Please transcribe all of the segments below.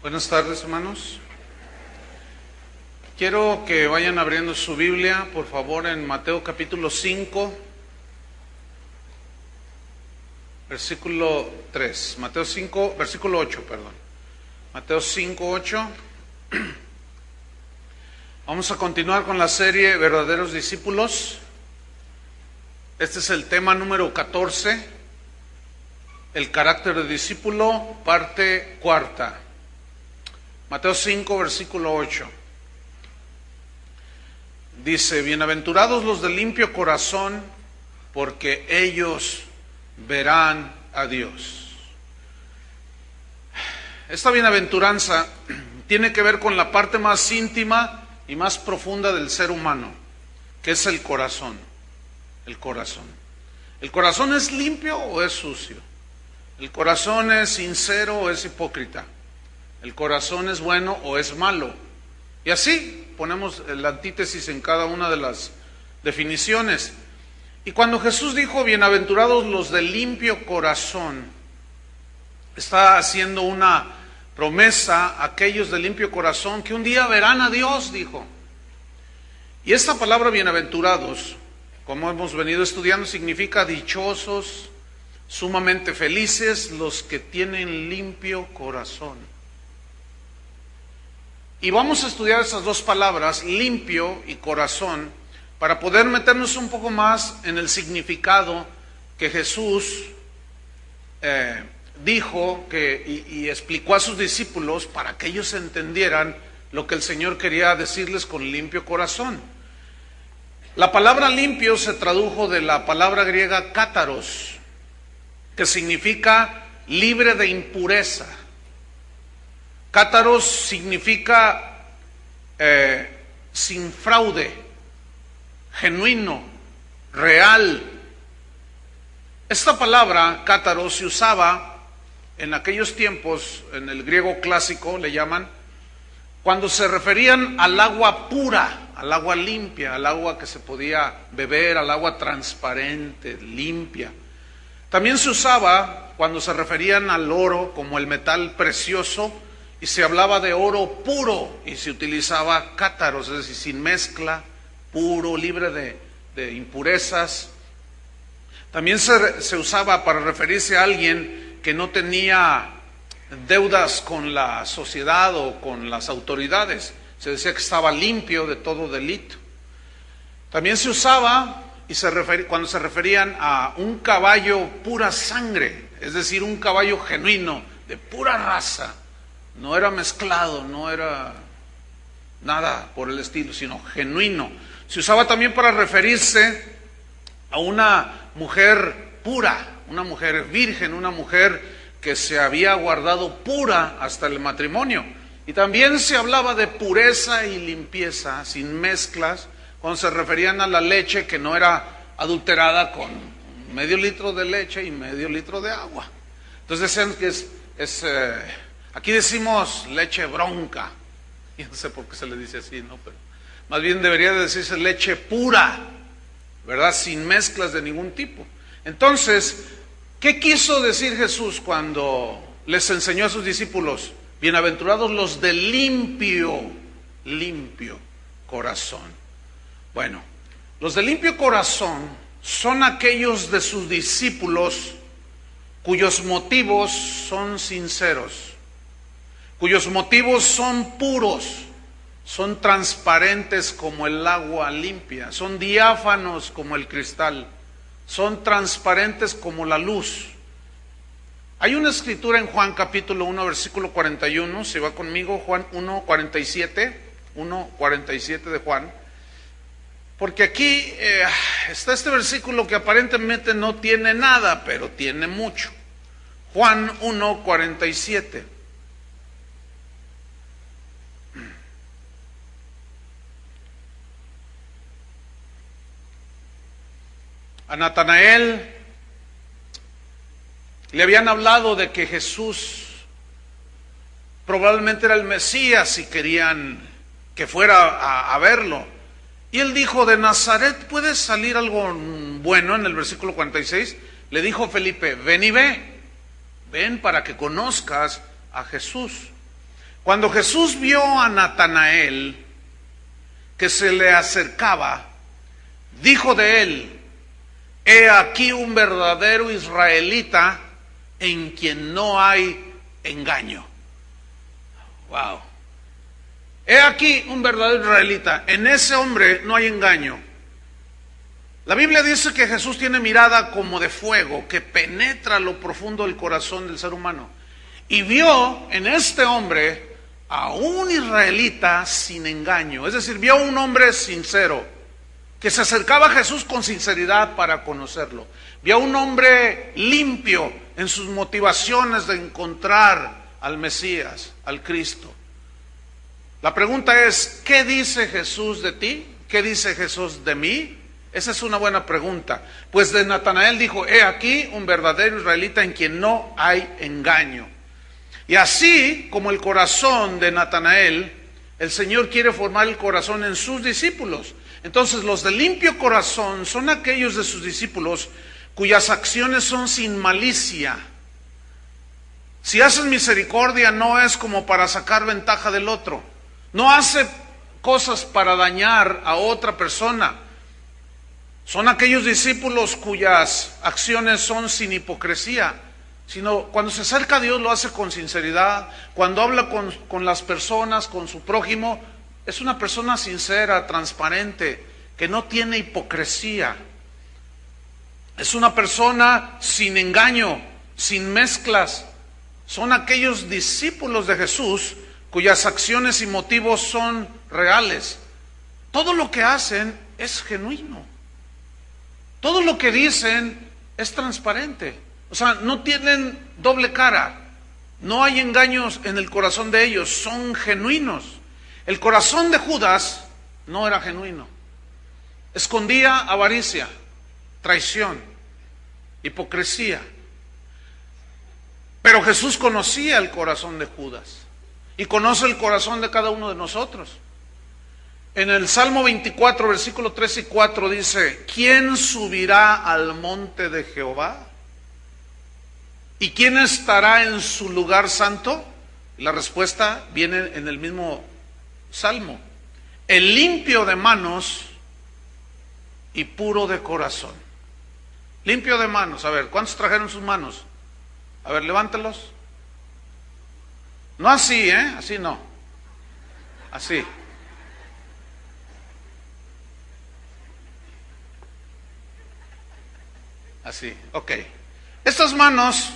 Buenas tardes, hermanos. Quiero que vayan abriendo su Biblia, por favor, en Mateo capítulo 5, versículo 3. Mateo 5, versículo 8, perdón. Mateo 5, 8. Vamos a continuar con la serie Verdaderos Discípulos. Este es el tema número 14, el carácter de discípulo, parte cuarta. Mateo 5, versículo 8. Dice: bienaventurados los de limpio corazón, porque ellos verán a Dios. Esta bienaventuranza tiene que ver con la parte más íntima y más profunda del ser humano, que es el corazón. El corazón. ¿El corazón es limpio o es sucio? ¿El corazón es sincero o es hipócrita? ¿El corazón es bueno o es malo? Y así ponemos la antítesis en cada una de las definiciones. Y cuando Jesús dijo bienaventurados los de limpio corazón, está haciendo una promesa a aquellos de limpio corazón que un día verán a Dios, dijo. Y esta palabra bienaventurados, como hemos venido estudiando, significa dichosos, sumamente felices los que tienen limpio corazón. Y vamos a estudiar esas dos palabras, limpio y corazón, para poder meternos un poco más en el significado que Jesús dijo y explicó a sus discípulos para que ellos entendieran lo que el Señor quería decirles con limpio corazón. La palabra limpio se tradujo de la palabra griega cátaros, que significa libre de impureza. Cátaros significa sin fraude, genuino, real. Esta palabra cátaros se usaba en aquellos tiempos, en el griego clásico le llaman, cuando se referían al agua pura, al agua limpia, al agua que se podía beber, al agua transparente, limpia. También se usaba cuando se referían al oro como el metal precioso, y se hablaba de oro puro y se utilizaba cátaros, es decir, sin mezcla, puro, libre de impurezas. También se usaba para referirse a alguien que no tenía deudas con la sociedad o con las autoridades. Se decía que estaba limpio de todo delito. También se usaba cuando se referían a un caballo pura sangre, es decir, un caballo genuino, de pura raza. No era mezclado, no era nada por el estilo, sino genuino. Se usaba también para referirse a una mujer pura, una mujer virgen, una mujer que se había guardado pura hasta el matrimonio. Y también se hablaba de pureza y limpieza, sin mezclas, cuando se referían a la leche que no era adulterada con medio litro de leche y medio litro de agua. Entonces decían que aquí decimos leche bronca, y no sé por qué se le dice así, ¿no? Pero más bien debería de decirse leche pura, ¿verdad? Sin mezclas de ningún tipo. Entonces, ¿qué quiso decir Jesús cuando les enseñó a sus discípulos? Bienaventurados los de limpio corazón. Bueno, los de limpio corazón son aquellos de sus discípulos cuyos motivos son sinceros, cuyos motivos son puros, son transparentes como el agua limpia, son diáfanos como el cristal, son transparentes como la luz. Hay una escritura en Juan capítulo 1, versículo 41, si va conmigo, Juan 1:47 de Juan, porque aquí está este versículo que aparentemente no tiene nada, pero tiene mucho. Juan 1:47. A Natanael le habían hablado de que Jesús probablemente era el Mesías y querían que fuera a verlo. Y él dijo, de Nazaret puede salir algo bueno. En el versículo 46 le dijo Felipe, ven y ve, ven para que conozcas a Jesús. Cuando Jesús vio a Natanael que se le acercaba, dijo de él: he aquí un verdadero israelita en quien no hay engaño. Wow. He aquí un verdadero israelita, en ese hombre no hay engaño. La Biblia dice que Jesús tiene mirada como de fuego, que penetra lo profundo del corazón del ser humano. Y vio en este hombre a un israelita sin engaño, es decir, vio a un hombre sincero, que se acercaba a Jesús con sinceridad para conocerlo. Vio a un hombre limpio en sus motivaciones de encontrar al Mesías, al Cristo. La pregunta es, ¿qué dice Jesús de ti? ¿Qué dice Jesús de mí? Esa es una buena pregunta. Pues de Natanael dijo: he aquí un verdadero israelita en quien no hay engaño. Y así como el corazón de Natanael, el Señor quiere formar el corazón en sus discípulos. Entonces los de limpio corazón son aquellos de sus discípulos cuyas acciones son sin malicia. Si haces misericordia, no es como para sacar ventaja del otro. No hace cosas para dañar a otra persona. Son aquellos discípulos cuyas acciones son sin hipocresía, sino cuando se acerca a Dios lo hace con sinceridad. Cuando habla con las personas, con su prójimo, es una persona sincera, transparente, que no tiene hipocresía. Es una persona sin engaño, sin mezclas. Son aquellos discípulos de Jesús cuyas acciones y motivos son reales. Todo lo que hacen es genuino. Todo lo que dicen es transparente. O sea, no tienen doble cara. No hay engaños en el corazón de ellos. Son genuinos. El corazón de Judas no era genuino. Escondía avaricia, traición, hipocresía. Pero Jesús conocía el corazón de Judas y conoce el corazón de cada uno de nosotros. En el Salmo 24, versículo 3 y 4 dice: ¿quién subirá al monte de Jehová? ¿Y quién estará en su lugar santo? Y la respuesta viene en el mismo Salmo: el limpio de manos y puro de corazón. Limpio de manos. A ver, ¿cuántos trajeron sus manos? A ver, levántalos. No así, así no. Así. Así, ok. Estas manos,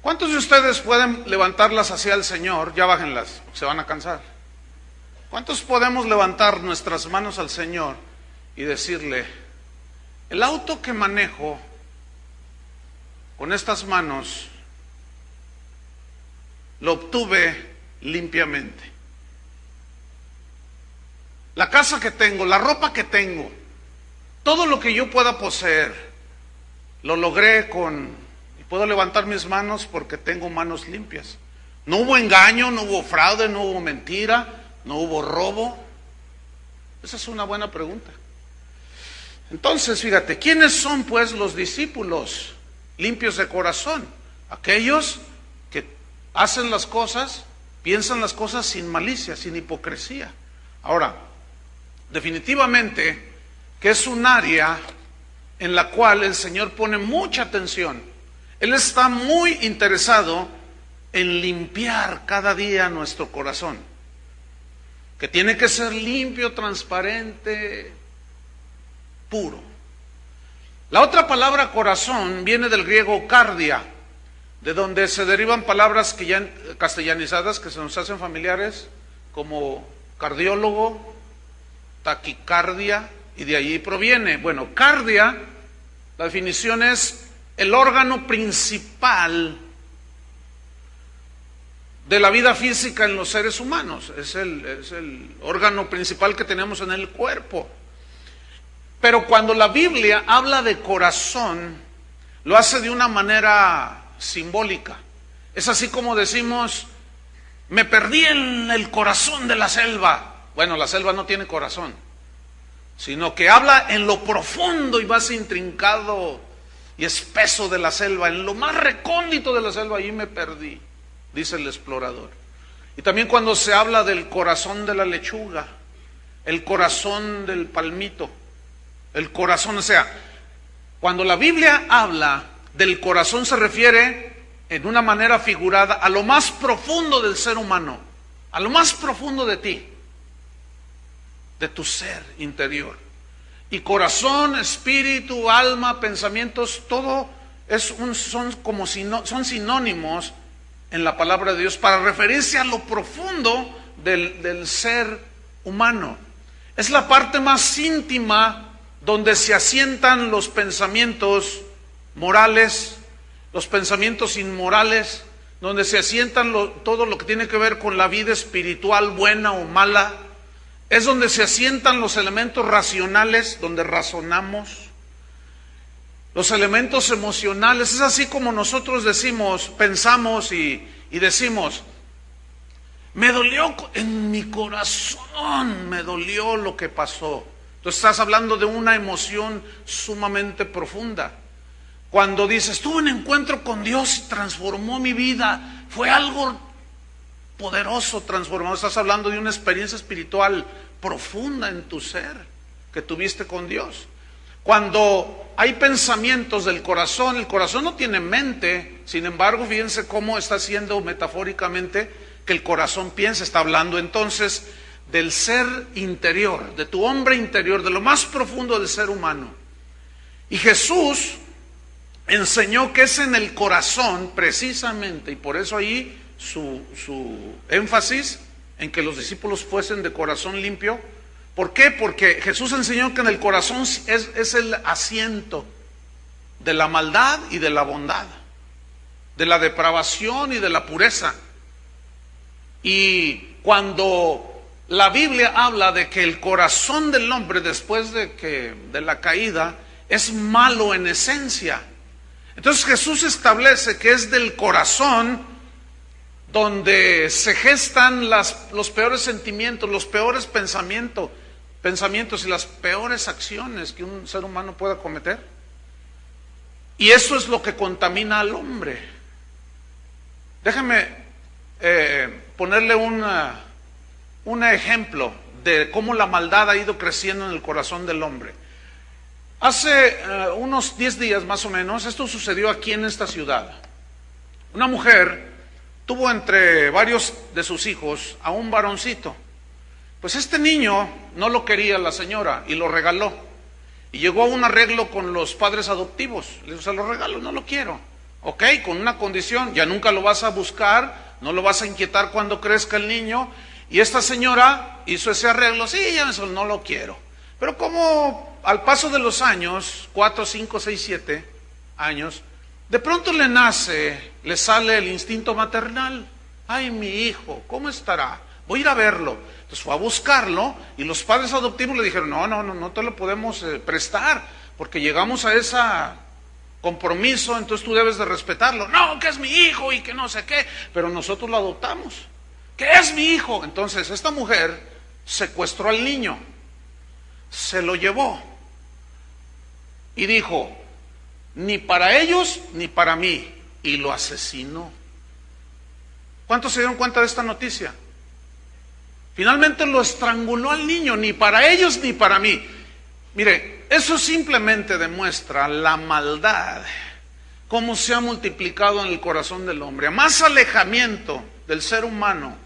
¿cuántos de ustedes pueden levantarlas hacia el Señor? Ya bájenlas, se van a cansar. ¿Cuántos podemos levantar nuestras manos al Señor y decirle: el auto que manejo con estas manos lo obtuve limpiamente? La casa que tengo, la ropa que tengo, todo lo que yo pueda poseer, lo logré y puedo levantar mis manos porque tengo manos limpias. No hubo engaño, no hubo fraude, no hubo mentira, no hubo robo. Esa es una buena pregunta. Entonces, fíjate, ¿quiénes son pues los discípulos limpios de corazón? Aquellos que hacen las cosas, piensan las cosas sin malicia, sin hipocresía. Ahora, definitivamente que es un área en la cual el Señor pone mucha atención. Él está muy interesado en limpiar cada día nuestro corazón, que tiene que ser limpio, transparente, puro. La otra palabra corazón viene del griego cardia, de donde se derivan palabras que ya castellanizadas, que se nos hacen familiares, como cardiólogo, taquicardia, y de allí proviene. Bueno, cardia, la definición es el órgano principal de la vida física en los seres humanos. Es el órgano principal que tenemos en el cuerpo. Pero cuando la Biblia habla de corazón, lo hace de una manera simbólica. Es así como decimos: me perdí en el corazón de la selva. Bueno, la selva no tiene corazón, sino que habla en lo profundo y más intrincado y espeso de la selva, en lo más recóndito de la selva. Allí me perdí, dice el explorador. Y también cuando se habla del corazón de la lechuga, el corazón del palmito, el corazón, o sea, cuando la Biblia habla del corazón se refiere en una manera figurada a lo más profundo del ser humano, a lo más profundo de ti, de tu ser interior. Y corazón, espíritu, alma, pensamientos, todo son sinónimos en la palabra de Dios para referirse a lo profundo del ser humano. Es la parte más íntima donde se asientan los pensamientos morales, los pensamientos inmorales, donde se asientan todo lo que tiene que ver con la vida espiritual, buena o mala. Es donde se asientan los elementos racionales, donde razonamos, los elementos emocionales. Es así como nosotros decimos, pensamos y decimos, me dolió en mi corazón, me dolió lo que pasó. Entonces estás hablando de una emoción sumamente profunda. Cuando dices, tuve un encuentro con Dios y transformó mi vida, fue algo poderoso, transformado. Estás hablando de una experiencia espiritual profunda en tu ser que tuviste con Dios. Cuando hay pensamientos del corazón, el corazón no tiene mente, sin embargo, fíjense cómo está haciendo metafóricamente que el corazón piensa. Está hablando entonces del ser interior, de tu hombre interior, de lo más profundo del ser humano. Y Jesús enseñó que es en el corazón precisamente, y por eso ahí su énfasis en que los discípulos fuesen de corazón limpio. ¿Por qué? Porque Jesús enseñó que en el corazón es el asiento de la maldad y de la bondad, de la depravación y de la pureza. Y cuando la Biblia habla de que el corazón del hombre después de la caída es malo en esencia, entonces Jesús establece que es del corazón donde se gestan los peores sentimientos, los peores pensamientos y las peores acciones que un ser humano pueda cometer. Y eso es lo que contamina al hombre. Déjame ponerle un ejemplo de cómo la maldad ha ido creciendo en el corazón del hombre. Hace unos 10 días más o menos, esto sucedió aquí en esta ciudad. Una mujer tuvo entre varios de sus hijos a un varoncito. Pues este niño no lo quería la señora y lo regaló. Y llegó a un arreglo con los padres adoptivos. Le dijo, se lo regalo, no lo quiero. Ok, con una condición, ya nunca lo vas a buscar, no lo vas a inquietar cuando crezca el niño. Y esta señora hizo ese arreglo, sí, ya eso no lo quiero. Pero como al paso de los años, 4, 5, 6, 7 años, de pronto le sale el instinto maternal. Ay, mi hijo, ¿cómo estará? Voy a ir a verlo. Entonces fue a buscarlo y los padres adoptivos le dijeron, no te lo podemos prestar, porque llegamos a ese compromiso, entonces tú debes de respetarlo. No, que es mi hijo y que no sé qué, pero nosotros lo adoptamos. Que es mi hijo. Entonces esta mujer secuestró al niño, se lo llevó y dijo, ni para ellos ni para mí, y lo asesinó. ¿Cuántos se dieron cuenta de esta noticia? Finalmente lo estranguló al niño, ni para ellos ni para mí. Mire, eso simplemente demuestra la maldad, cómo se ha multiplicado en el corazón del hombre. A más alejamiento del ser humano,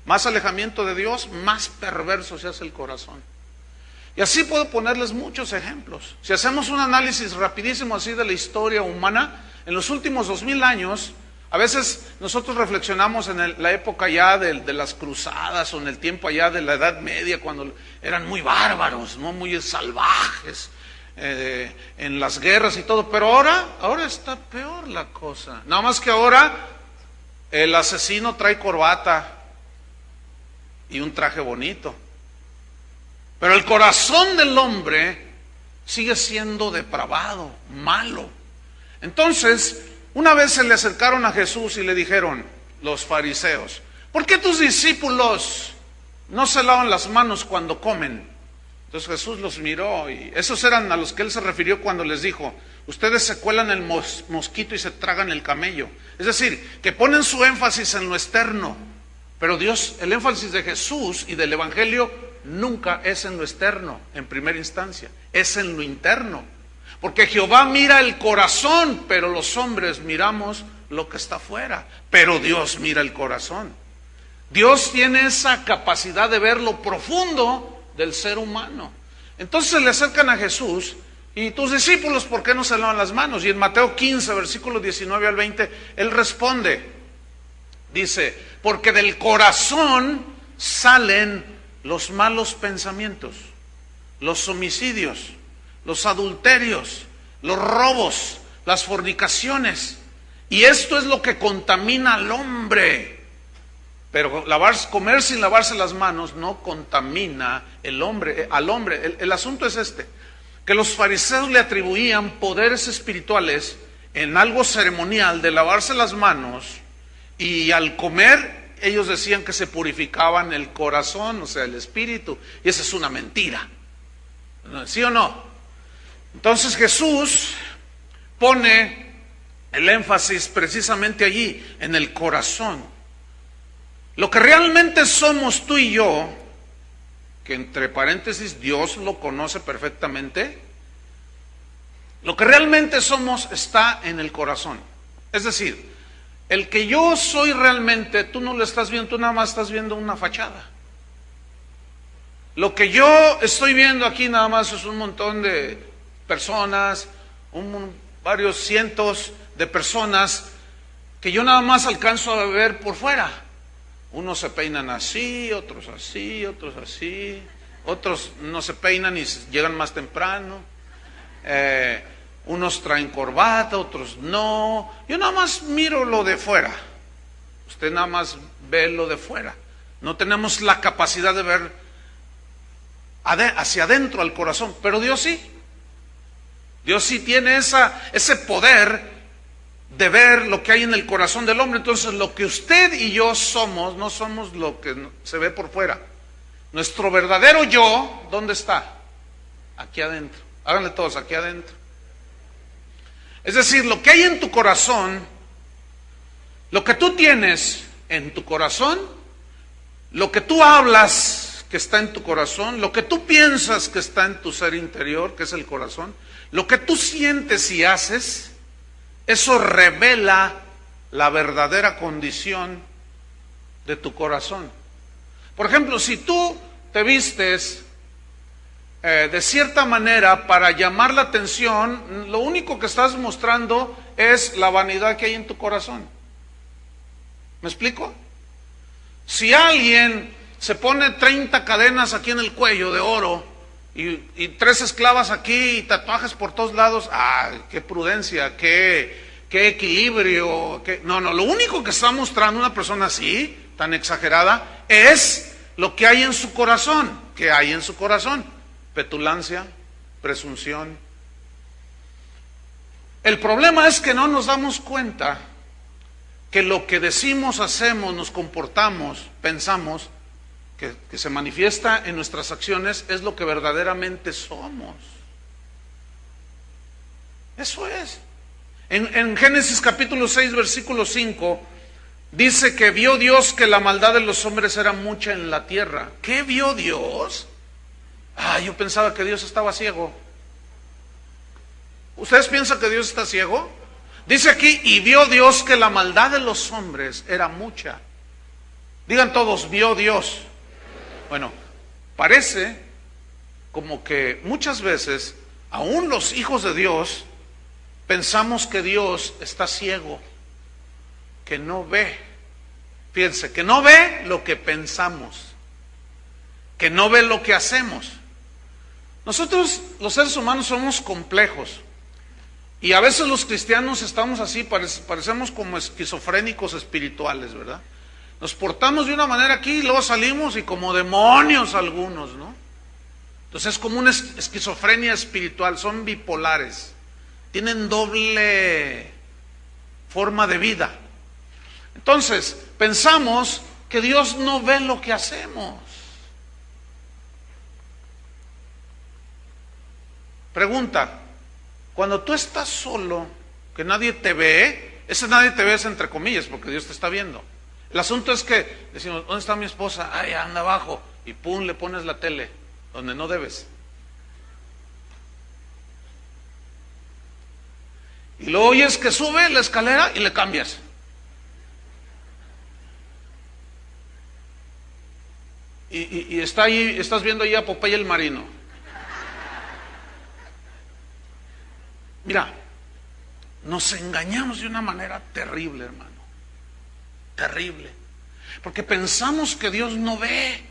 más alejamiento de Dios, más perverso se hace el corazón. Y así puedo ponerles muchos ejemplos. Si hacemos un análisis rapidísimo así de la historia humana, en los últimos 2000 años, a veces nosotros reflexionamos en la época ya de las cruzadas o en el tiempo allá de la Edad Media, cuando eran muy bárbaros, ¿no? Muy salvajes en las guerras y todo, pero ahora está peor la cosa. Nada más que ahora el asesino trae corbata y un traje bonito. Pero el corazón del hombre sigue siendo depravado, malo. Entonces, una vez se le acercaron a Jesús y le dijeron los fariseos, ¿por qué tus discípulos no se lavan las manos cuando comen? Entonces Jesús los miró y esos eran a los que él se refirió cuando les dijo, ustedes se cuelan el mosquito y se tragan el camello. Es decir, que ponen su énfasis en lo externo, Pero Dios, el énfasis de Jesús y del Evangelio nunca es en lo externo, en primera instancia, es en lo interno. Porque Jehová mira el corazón, pero los hombres miramos lo que está afuera. Pero Dios mira el corazón. Dios tiene esa capacidad de ver lo profundo del ser humano. Entonces se le acercan a Jesús y tus discípulos, ¿por qué no se lavan las manos? Y en Mateo 15, versículos 19 al 20, Él responde, dice, porque del corazón salen los malos pensamientos, los homicidios, los adulterios, los robos, las fornicaciones. Y esto es lo que contamina al hombre. Pero comer sin lavarse las manos no contamina al hombre. El asunto es este, que los fariseos le atribuían poderes espirituales en algo ceremonial de lavarse las manos, y al comer ellos decían que se purificaban el corazón, o sea, el espíritu, y esa es una mentira. ¿Sí o no? Entonces Jesús pone el énfasis precisamente allí, en el corazón. Lo que realmente somos tú y yo, que entre paréntesis Dios lo conoce perfectamente, lo que realmente somos está en el corazón. Es decir, el que yo soy realmente, tú no lo estás viendo, tú nada más estás viendo una fachada. Lo que yo estoy viendo aquí nada más es un montón de personas, varios cientos de personas que yo nada más alcanzo a ver por fuera. Unos se peinan así, otros así, otros así, otros no se peinan y llegan más temprano, unos traen corbata, otros no. Yo nada más miro lo de fuera, usted nada más ve lo de fuera. No tenemos la capacidad de ver hacia adentro al corazón, pero Dios sí. Dios sí tiene ese poder de ver lo que hay en el corazón del hombre. Entonces lo que usted y yo somos, no somos lo que se ve por fuera. Nuestro verdadero yo, ¿dónde está? Aquí adentro. Háganle todos, aquí adentro. Es decir, lo que hay en tu corazón, lo que tú tienes en tu corazón, lo que tú hablas que está en tu corazón, lo que tú piensas que está en tu ser interior, que es el corazón, lo que tú sientes y haces, eso revela la verdadera condición de tu corazón. Por ejemplo, si tú te vistes de cierta manera para llamar la atención, lo único que estás mostrando es la vanidad que hay en tu corazón. ¿Me explico? Si alguien se pone 30 cadenas aquí en el cuello de oro y 3 esclavas aquí y tatuajes por todos lados, qué prudencia, qué equilibrio, no, lo único que está mostrando una persona así, tan exagerada, es lo que hay en su corazón. ¿Qué hay en su corazón? Petulancia, presunción. El problema es que no nos damos cuenta que lo que decimos, hacemos, nos comportamos, pensamos, que se manifiesta en nuestras acciones, es lo que verdaderamente somos. Eso es. En Génesis capítulo 6, versículo 5, dice que vio Dios que la maldad de los hombres era mucha en la tierra. ¿Qué vio Dios? Yo pensaba que Dios estaba ciego. ¿Ustedes piensan que Dios está ciego? Dice aquí, y vio Dios que la maldad de los hombres era mucha. Digan todos, vio Dios. Bueno, parece como que muchas veces, aún los hijos de Dios, pensamos que Dios está ciego, que no ve. Fíjense, que no ve lo que pensamos, que no ve lo que hacemos. Nosotros, los seres humanos, somos complejos. Y a veces los cristianos estamos así, parecemos como esquizofrénicos espirituales, ¿verdad? Nos portamos de una manera aquí y luego salimos y como demonios algunos, ¿no? Entonces es como una esquizofrenia espiritual, son bipolares, tienen doble forma de vida. Entonces, pensamos que Dios no ve lo que hacemos. Pregunta, cuando tú estás solo, que nadie te ve, ese nadie te ve es entre comillas, porque Dios te está viendo. El asunto es que decimos, ¿dónde está mi esposa? Ay, anda abajo. Y pum, le pones la tele, donde no debes. Y luego oyes que sube la escalera y le cambias. Y está ahí, estás viendo ahí a Popeye el marino. Mira, nos engañamos de una manera terrible, hermano. Terrible. Porque pensamos que Dios no ve.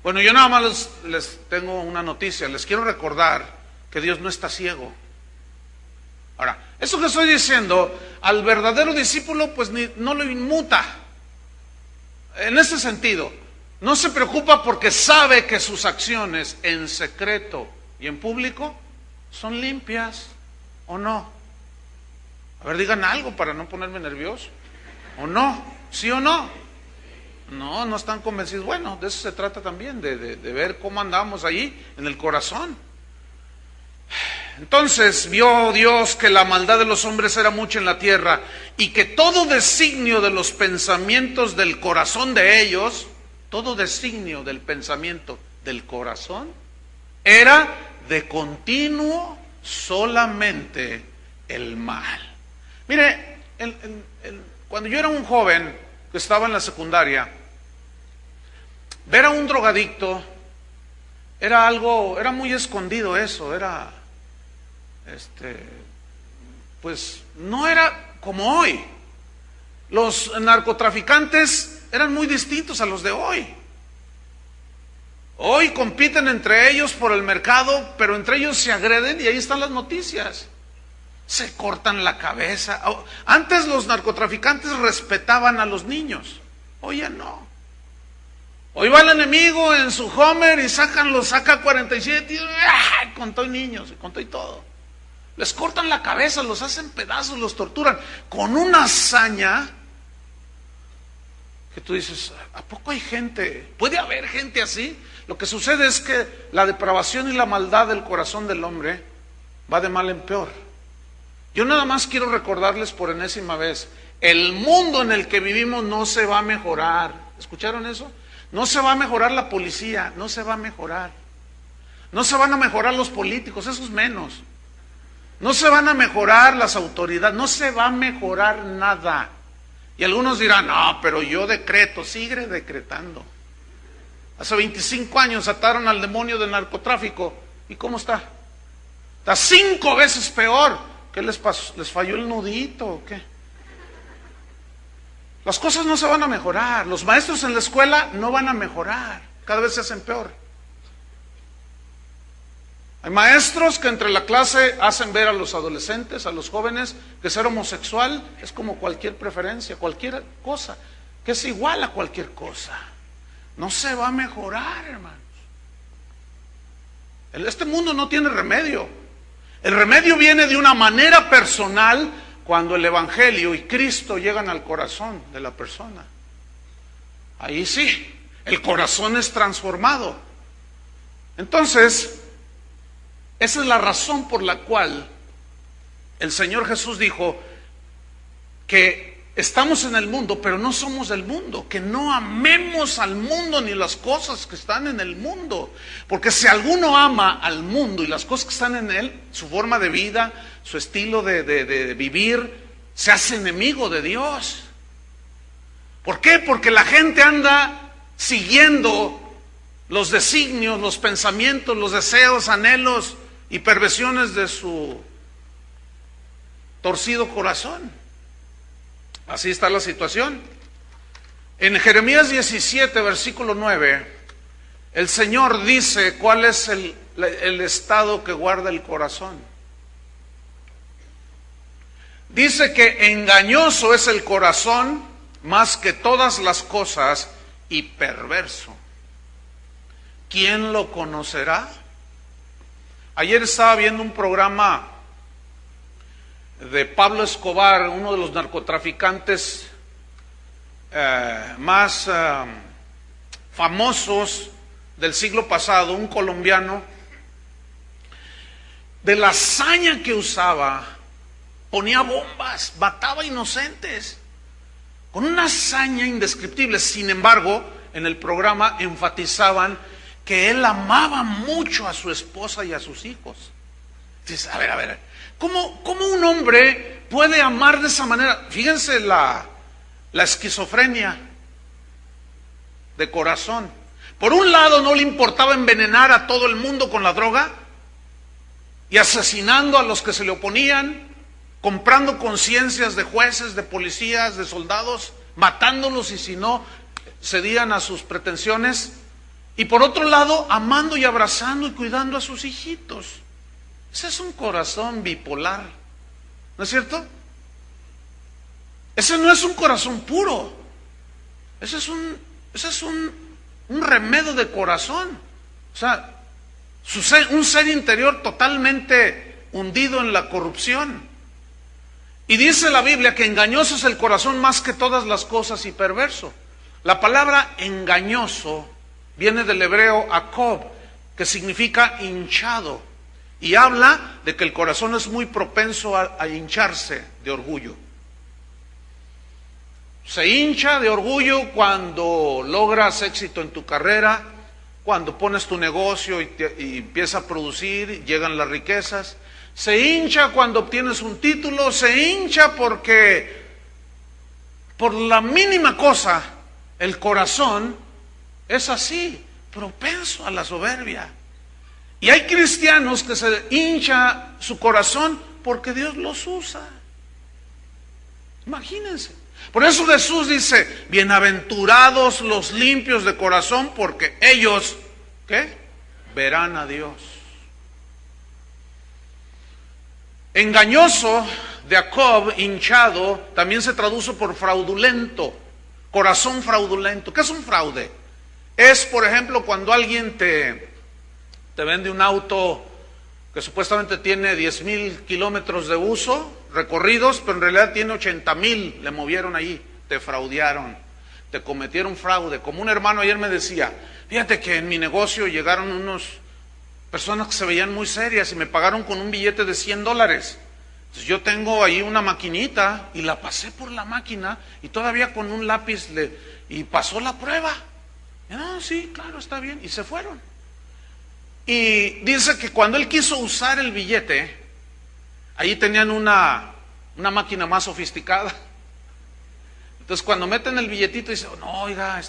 Bueno, yo nada más les tengo una noticia. Les quiero recordar que Dios no está ciego. Ahora, eso que estoy diciendo, al verdadero discípulo pues no lo inmuta. En ese sentido, no se preocupa porque sabe que sus acciones en secreto y en público son limpias, ¿o no? A ver, digan algo para no ponerme nervioso. ¿O no? ¿Sí o no? No, no están convencidos. Bueno, de eso se trata también, de ver cómo andamos allí en el corazón. Entonces vio Dios que la maldad de los hombres era mucha en la tierra y que todo designio de los pensamientos del corazón de ellos, todo designio del pensamiento del corazón, era de continuo solamente el mal. Mire, cuando yo era un joven que estaba en la secundaria, ver a un drogadicto era muy escondido eso, pues no era como hoy. Los narcotraficantes eran muy distintos a los de hoy. Hoy compiten entre ellos por el mercado, pero entre ellos se agreden y ahí están las noticias. Se cortan la cabeza. Antes los narcotraficantes respetaban a los niños, hoy ya no. Hoy va el enemigo en su Homer y saca 47 y con todo y niños, con todo y todo. Les cortan la cabeza, los hacen pedazos, los torturan con una hazaña que tú dices, ¿a poco hay gente? ¿Puede haber gente así? Lo que sucede es que la depravación y la maldad del corazón del hombre va de mal en peor. Yo nada más quiero recordarles por enésima vez, el mundo en el que vivimos no se va a mejorar. ¿Escucharon eso? No se va a mejorar la policía, no se va a mejorar. No se van a mejorar los políticos, esos menos. No se van a mejorar las autoridades, no se va a mejorar nada. Y algunos dirán, no, pero yo decreto, sigue decretando. Hace 25 años ataron al demonio del narcotráfico. ¿Y cómo está? Está 5 veces peor. ¿Qué les pasó? ¿Les falló el nudito o qué? Las cosas no se van a mejorar. Los maestros en la escuela no van a mejorar. Cada vez se hacen peor. Hay maestros que entre la clase hacen ver a los adolescentes, a los jóvenes, que ser homosexual es como cualquier preferencia, cualquier cosa, que es igual a cualquier cosa. No se va a mejorar, hermanos. Este mundo no tiene remedio. El remedio viene de una manera personal cuando el Evangelio y Cristo llegan al corazón de la persona. Ahí sí, el corazón es transformado. Entonces, esa es la razón por la cual el Señor Jesús dijo que estamos en el mundo, pero no somos del mundo, que no amemos al mundo ni las cosas que están en el mundo, porque si alguno ama al mundo y las cosas que están en él, su forma de vida, su estilo de vivir, se hace enemigo de Dios. ¿Por qué? Porque la gente anda siguiendo los designios, los pensamientos, los deseos, anhelos y perversiones de su torcido corazón. Así está la situación. En Jeremías 17, versículo 9, el Señor dice cuál es el estado que guarda el corazón. Dice que engañoso es el corazón más que todas las cosas y perverso. ¿Quién lo conocerá? Ayer estaba viendo un programa de Pablo Escobar, uno de los narcotraficantes más famosos del siglo pasado, un colombiano, de la hazaña que usaba. Ponía bombas, mataba inocentes. con una hazaña indescriptible. Sin embargo, en el programa enfatizaban que él amaba mucho a su esposa y a sus hijos. Dices, a ver, ¿cómo un hombre puede amar de esa manera? Fíjense la esquizofrenia de corazón. Por un lado, no le importaba envenenar a todo el mundo con la droga y asesinando a los que se le oponían, comprando conciencias de jueces, de policías, de soldados, matándolos y si no cedían a sus pretensiones. Y por otro lado, amando y abrazando y cuidando a sus hijitos. Ese es un corazón bipolar, ¿no es cierto? Ese no es un corazón puro. Ese es un remedio de corazón. O sea, un ser interior totalmente hundido en la corrupción. Y dice la Biblia que engañoso es el corazón más que todas las cosas y perverso. La palabra engañoso viene del hebreo akob, que significa hinchado, y habla de que el corazón es muy propenso a hincharse de orgullo. Se hincha de orgullo cuando logras éxito en tu carrera, cuando pones tu negocio y empieza a producir, llegan las riquezas. Se hincha cuando obtienes un título, se hincha porque por la mínima cosa el corazón es así, propenso a la soberbia. Y hay cristianos que se hincha su corazón porque Dios los usa. Imagínense. Por eso Jesús dice, bienaventurados los limpios de corazón, porque ellos, ¿qué? Verán a Dios. Engañoso, de Jacob, hinchado, también se traduce por fraudulento, corazón fraudulento. ¿Qué es un fraude? Es, por ejemplo, cuando alguien te vende un auto que supuestamente tiene 10,000 kilómetros de uso recorridos, pero en realidad tiene 80,000, le movieron ahí, te fraudearon, te cometieron fraude. Como un hermano ayer me decía, fíjate que en mi negocio llegaron unos personas que se veían muy serias y me pagaron con un billete de $100. Entonces yo tengo ahí una maquinita y la pasé por la máquina y todavía con un lápiz y pasó la prueba. Y no, sí, claro, está bien, y se fueron. Y dice que cuando él quiso usar el billete, ahí tenían una máquina más sofisticada. Entonces cuando meten el billetito dice, no, oiga,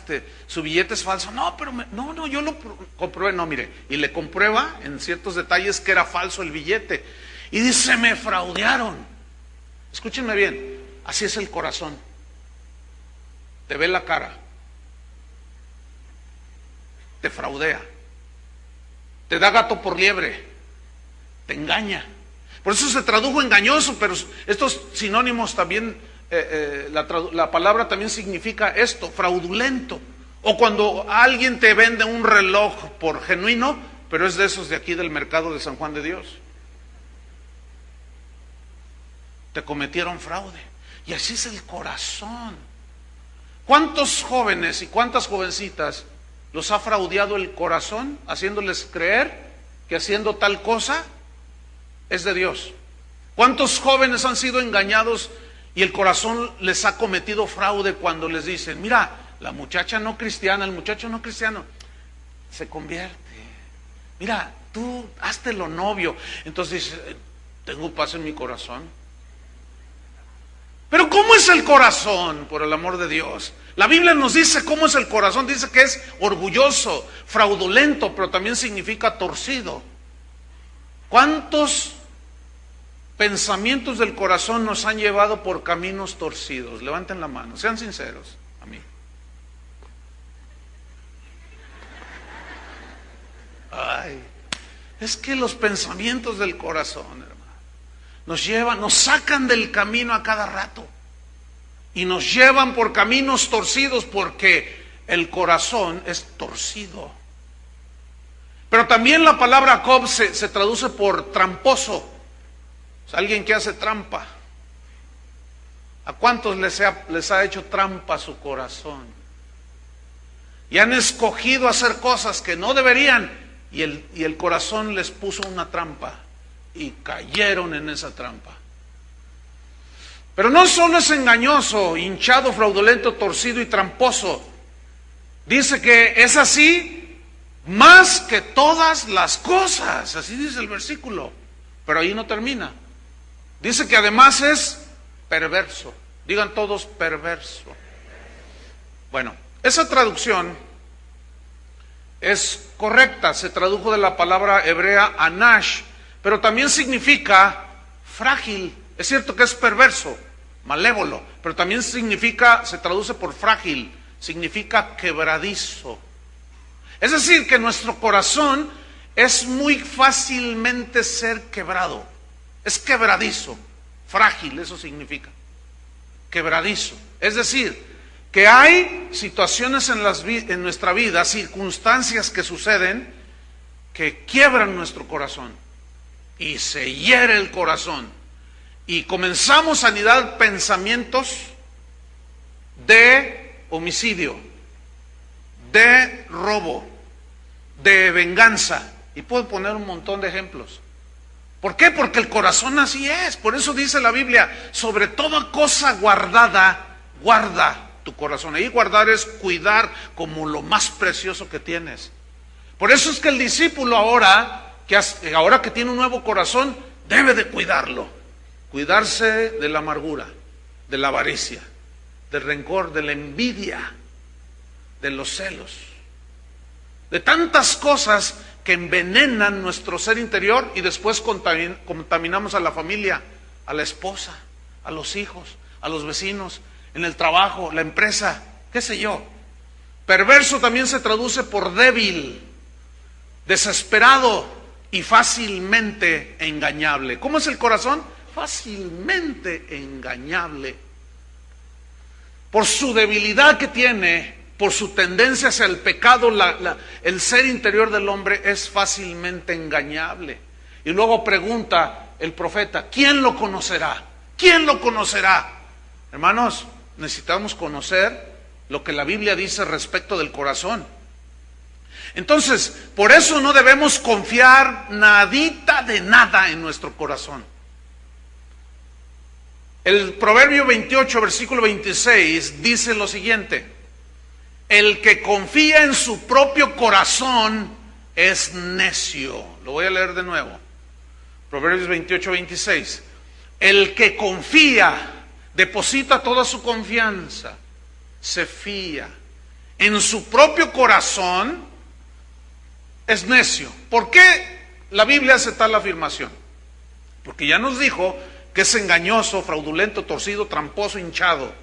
su billete es falso. No, pero no, yo lo comprobé. No, mire, y le comprueba en ciertos detalles que era falso el billete. Y dice, me fraudearon. Escúchenme bien, así es el corazón. Te ve la cara, te fraudea, te da gato por liebre, te engaña. Por eso se tradujo engañoso, pero estos sinónimos también, la palabra también significa esto, fraudulento. O cuando alguien te vende un reloj por genuino, pero es de esos de aquí del mercado de San Juan de Dios. Te cometieron fraude. Y así es el corazón. ¿Cuántos jóvenes y cuántas jovencitas los ha fraudeado el corazón, haciéndoles creer que haciendo tal cosa es de Dios? ¿Cuántos jóvenes han sido engañados y el corazón les ha cometido fraude cuando les dicen, mira, la muchacha no cristiana, el muchacho no cristiano, se convierte. Mira, tú háztelo novio. Entonces dice, tengo paz en mi corazón. Pero ¿cómo es el corazón, por el amor de Dios? La Biblia nos dice cómo es el corazón. Dice que es orgulloso, fraudulento, pero también significa torcido. ¿Cuántos pensamientos del corazón nos han llevado por caminos torcidos? Levanten la mano, sean sinceros a mí. Ay, es que los pensamientos del corazón, hermano, nos sacan del camino a cada rato y nos llevan por caminos torcidos porque el corazón es torcido. Pero también la palabra Jacob se traduce por tramposo, o sea, alguien que hace trampa. ¿A cuántos les ha hecho trampa su corazón? Y han escogido hacer cosas que no deberían y el corazón les puso una trampa. Y cayeron en esa trampa. Pero no solo es engañoso, hinchado, fraudulento, torcido y tramposo. Dice que es así más que todas las cosas. Así dice el versículo. Pero ahí no termina. Dice que además es perverso. Digan todos perverso. Bueno, esa traducción es correcta. Se tradujo de la palabra hebrea anash, pero también significa frágil. Es cierto que es perverso, malévolo, pero también significa, se traduce por frágil, significa quebradizo. Es decir, que nuestro corazón es muy fácilmente ser quebrado. Es quebradizo, frágil, eso significa. Quebradizo. Es decir, que hay situaciones en nuestra vida, circunstancias que suceden, que quiebran nuestro corazón. Y se hiere el corazón. Y comenzamos a anidar pensamientos de homicidio, de robo, de venganza. Y puedo poner un montón de ejemplos. ¿Por qué? Porque el corazón así es. Por eso dice la Biblia, sobre toda cosa guardada, guarda tu corazón. Ahí guardar es cuidar como lo más precioso que tienes. Por eso es que el discípulo ahora que tiene un nuevo corazón, debe de cuidarlo. Cuidarse de la amargura, de la avaricia, del rencor, de la envidia, de los celos, de tantas cosas que envenenan nuestro ser interior y después contaminamos a la familia, a la esposa, a los hijos, a los vecinos, en el trabajo, la empresa, qué sé yo. Perverso también se traduce por débil, desesperado y fácilmente engañable. ¿Cómo es el corazón? Fácilmente engañable. Por su debilidad que tiene, por su tendencia hacia el pecado, el ser interior del hombre es fácilmente engañable. Y luego pregunta el profeta, ¿quién lo conocerá? ¿Quién lo conocerá? Hermanos, necesitamos conocer lo que la Biblia dice respecto del corazón. Entonces, por eso no debemos confiar nadita de nada en nuestro corazón. El Proverbio 28, versículo 26, dice lo siguiente: el que confía en su propio corazón es necio. Lo voy a leer de nuevo. Proverbios 28, 26. El que confía, deposita toda su confianza, se fía en su propio corazón, es necio. ¿Por qué la Biblia hace tal afirmación? Porque ya nos dijo que es engañoso, fraudulento, torcido, tramposo, hinchado,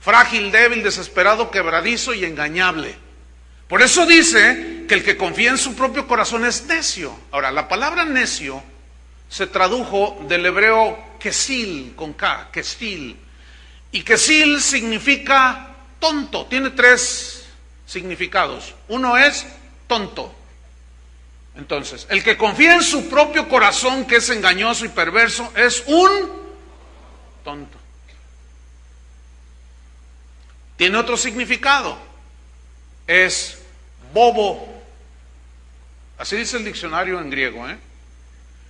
frágil, débil, desesperado, quebradizo y engañable. Por eso dice que el que confía en su propio corazón es necio. Ahora, la palabra necio se tradujo del hebreo kesil, con K, kesil. Y kesil significa tonto, tiene tres significados. Uno es tonto. Entonces, el que confía en su propio corazón, que es engañoso y perverso, es un tonto. Tiene otro significado, es bobo. Así dice el diccionario en griego,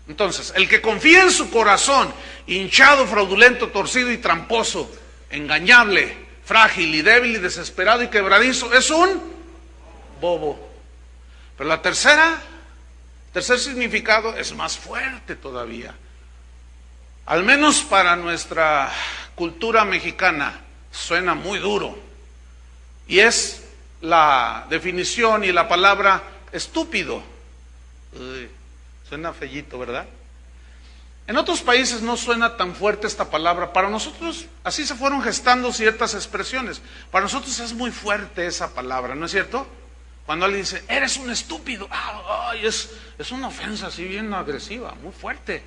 Entonces, el que confía en su corazón, hinchado, fraudulento, torcido y tramposo, engañable, frágil y débil y desesperado y quebradizo, es un bobo. Pero la tercer significado es más fuerte todavía. Al menos para nuestra cultura mexicana suena muy duro. Y es la definición y la palabra estúpido. Suena fellito, ¿verdad? En otros países no suena tan fuerte esta palabra. Para nosotros, así se fueron gestando ciertas expresiones. Para nosotros es muy fuerte esa palabra, ¿no es cierto? Cuando alguien dice, eres un estúpido, es una ofensa así bien agresiva, muy fuerte.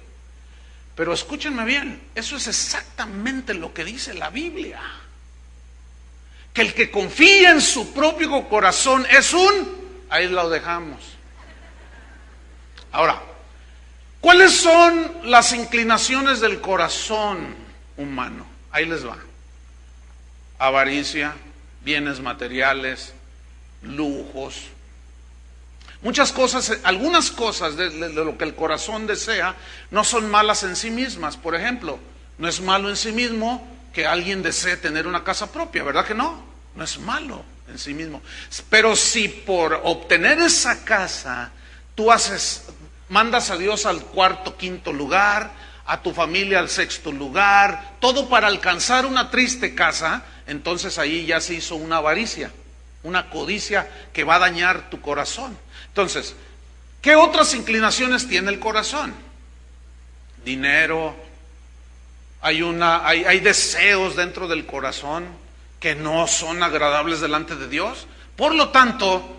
Pero escúchenme bien, eso es exactamente lo que dice la Biblia. Que el que confía en su propio corazón es ahí lo dejamos. Ahora, ¿cuáles son las inclinaciones del corazón humano? Ahí les va. Avaricia, bienes materiales, lujos, muchas cosas, algunas cosas de lo que el corazón desea no son malas en sí mismas. Por ejemplo, no es malo en sí mismo que alguien desee tener una casa propia, ¿verdad que no? No es malo en sí mismo. Pero si por obtener esa casa tú mandas a Dios al cuarto, quinto lugar, a tu familia al sexto lugar, todo para alcanzar una triste casa, entonces ahí ya se hizo una avaricia, una codicia que va a dañar tu corazón. Entonces, ¿qué otras inclinaciones tiene el corazón? Dinero, hay deseos dentro del corazón que no son agradables delante de Dios. Por lo tanto,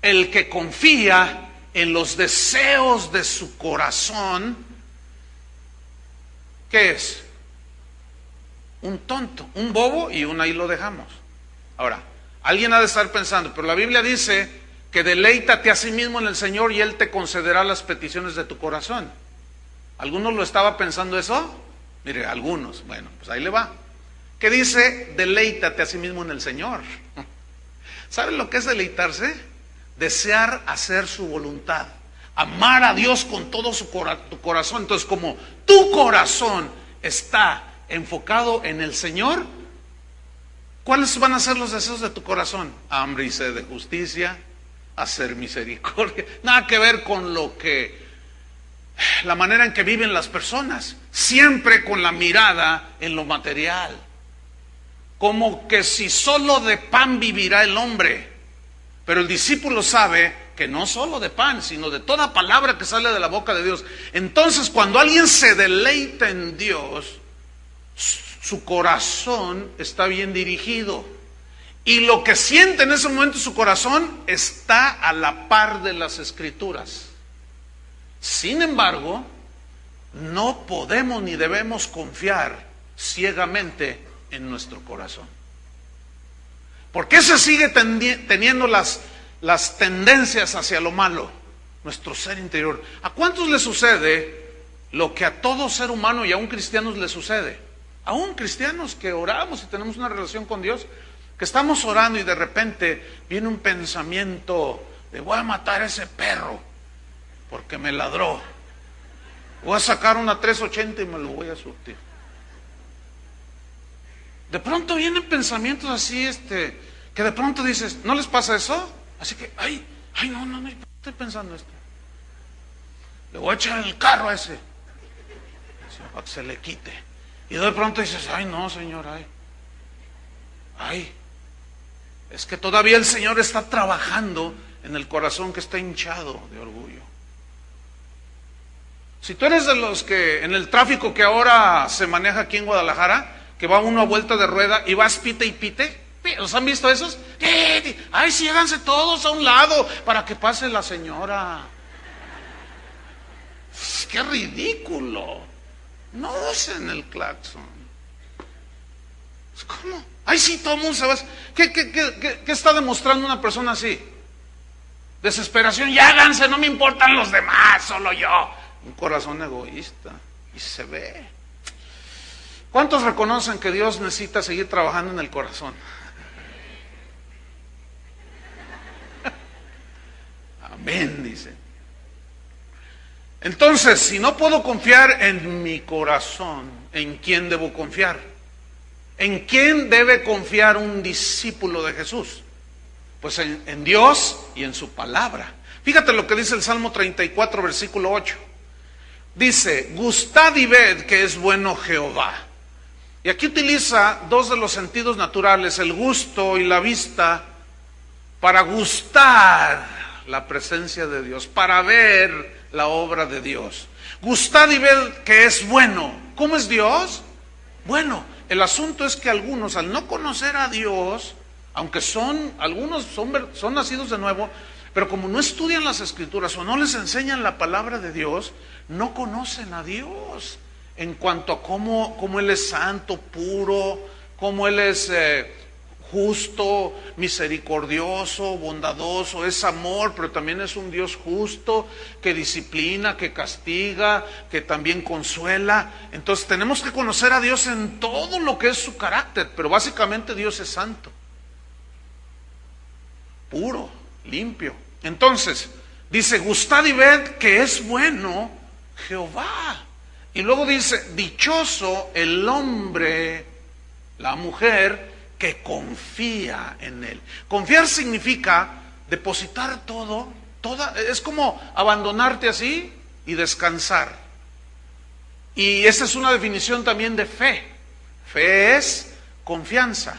el que confía en los deseos de su corazón, ¿qué es? Un tonto, un bobo, y ahí lo dejamos. Ahora, alguien ha de estar pensando, pero la Biblia dice que deleítate a sí mismo en el Señor y Él te concederá las peticiones de tu corazón. ¿Algunos lo estaba pensando eso? Mire, algunos, bueno, pues ahí le va. ¿Qué dice? Deleítate a sí mismo en el Señor. ¿Saben lo que es deleitarse? Desear hacer su voluntad, amar a Dios con todo tu corazón. Entonces, como tu corazón está enfocado en el Señor, ¿cuáles van a ser los deseos de tu corazón? Hambre y sed de justicia, hacer misericordia. Nada que ver con la manera en que viven las personas, siempre con la mirada en lo material, como que si solo de pan vivirá el hombre. Pero el discípulo sabe que no solo de pan, sino de toda palabra que sale de la boca de Dios. Entonces, cuando alguien se deleita en Dios, su corazón está bien dirigido. Y lo que siente en ese momento su corazón está a la par de las Escrituras. Sin embargo, no podemos ni debemos confiar ciegamente en nuestro corazón. Porque ese sigue teniendo las tendencias hacia lo malo, nuestro ser interior. ¿A cuántos les sucede lo que a todo ser humano y aún cristianos les sucede? Aún cristianos que oramos y tenemos una relación con Dios, que estamos orando y de repente viene un pensamiento de voy a matar a ese perro porque me ladró. Voy a sacar una 380 y me lo voy a surtir. De pronto vienen pensamientos así, que de pronto dices, ¿no les pasa eso? Así que, no, estoy pensando esto. Le voy a echar el carro a ese, para que se le quite. Y de pronto dices, no, Señor, es que todavía el Señor está trabajando en el corazón que está hinchado de orgullo. Si tú eres de los que en el tráfico que ahora se maneja aquí en Guadalajara, que va uno a vuelta de rueda y vas pite y pite, ¿los han visto esos? Sí, háganse todos a un lado para que pase la señora. ¡Qué ridículo! No usen el claxon. ¿Cómo? Sí, todo el mundo se va. ¿Qué está demostrando una persona así? Desesperación. Ya háganse, no me importan los demás, solo yo. Un corazón egoísta. Y se ve. ¿Cuántos reconocen que Dios necesita seguir trabajando en el corazón? Amén, dice. Entonces, si no puedo confiar en mi corazón, ¿en quién debo confiar? ¿En quién debe confiar un discípulo de Jesús? Pues en Dios y en su palabra. Fíjate lo que dice el Salmo 34, versículo 8. Dice, gustad y ved que es bueno Jehová. Y aquí utiliza dos de los sentidos naturales, el gusto y la vista, para gustar la presencia de Dios, para ver la obra de Dios. Gustad y ved que es bueno. ¿Cómo es Dios? Bueno, el asunto es que algunos, al no conocer a Dios, aunque algunos son nacidos de nuevo, pero como no estudian las Escrituras o no les enseñan la palabra de Dios, no conocen a Dios en cuanto a cómo Él es santo, puro, cómo Él es justo, misericordioso, bondadoso, es amor, pero también es un Dios justo, que disciplina, que castiga, que también consuela. Entonces tenemos que conocer a Dios en todo lo que es su carácter, pero básicamente Dios es santo, puro, limpio. Entonces, dice, gustad y ved que es bueno Jehová. Y luego dice, dichoso el hombre, la mujer, que confía en él. Confiar significa depositar todo, es como abandonarte así y descansar. Y esa es una definición también de fe. Fe es confianza.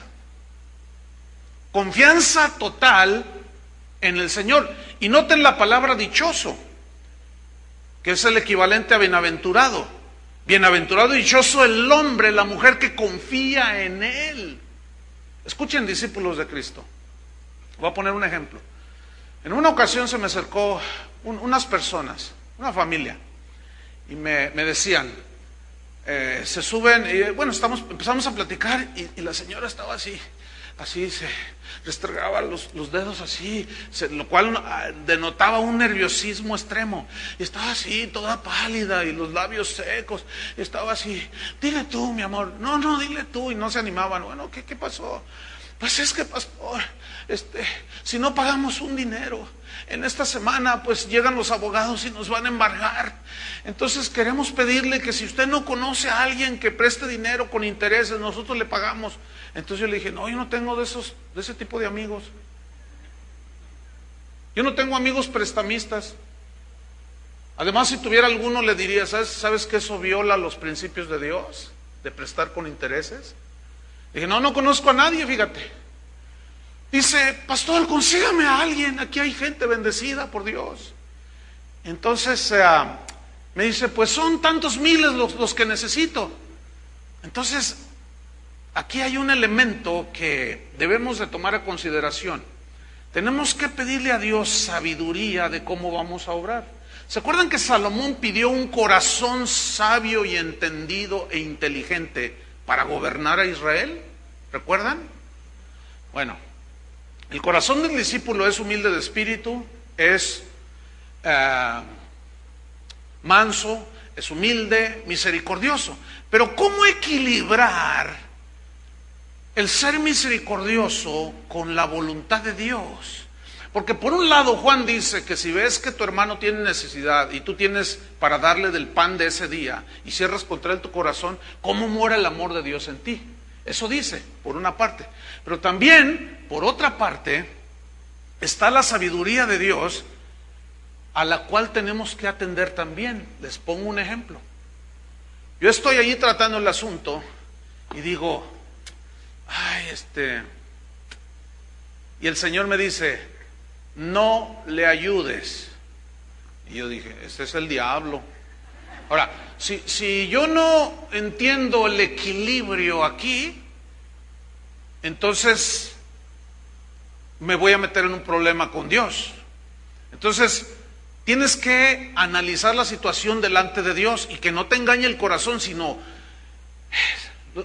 Confianza total en el Señor. Y noten la palabra dichoso, que es el equivalente a bienaventurado. Bienaventurado y dichoso el hombre, la mujer que confía en Él. Escuchen, discípulos de Cristo. Voy a poner un ejemplo. En una ocasión se me acercó unas personas, una familia, y me decían, se suben, y bueno, empezamos a platicar, y la señora estaba así se restregaba los dedos así, lo cual denotaba un nerviosismo extremo, y estaba así, toda pálida, y los labios secos, y estaba así, dile tú, mi amor, no, dile tú, y no se animaban. Bueno, ¿qué pasó? Pues es que, pastor, si no pagamos un dinero, en esta semana pues llegan los abogados y nos van a embargar. Entonces queremos pedirle que si usted no conoce a alguien que preste dinero con intereses, nosotros le pagamos. Entonces yo le dije, no, yo no tengo de ese tipo de amigos. Yo no tengo amigos prestamistas. Además, si tuviera alguno, le diría, ¿sabes que eso viola los principios de Dios? De prestar con intereses. Dije, no conozco a nadie, fíjate. Dice, pastor, consígame a alguien, aquí hay gente bendecida por Dios. Entonces me dice, pues son tantos miles los que necesito. Entonces, aquí hay un elemento que debemos de tomar a consideración. Tenemos que pedirle a Dios sabiduría de cómo vamos a obrar. ¿Se acuerdan que Salomón pidió un corazón sabio y entendido e inteligente para gobernar a Israel? ¿Recuerdan? Bueno, el corazón del discípulo es humilde de espíritu, es manso, es humilde, misericordioso. Pero ¿cómo equilibrar el ser misericordioso con la voluntad de Dios? Porque por un lado Juan dice que si ves que tu hermano tiene necesidad y tú tienes para darle del pan de ese día y cierras contra él tu corazón, ¿cómo muere el amor de Dios en ti? Eso dice, por una parte. Pero también, por otra parte, está la sabiduría de Dios a la cual tenemos que atender también. Les pongo un ejemplo. Yo estoy allí tratando el asunto y digo, y el Señor me dice, no le ayudes. Y yo dije, este es el diablo. Ahora, si yo no entiendo el equilibrio aquí, entonces me voy a meter en un problema con Dios. Entonces, tienes que analizar la situación delante de Dios y que no te engañe el corazón, sino...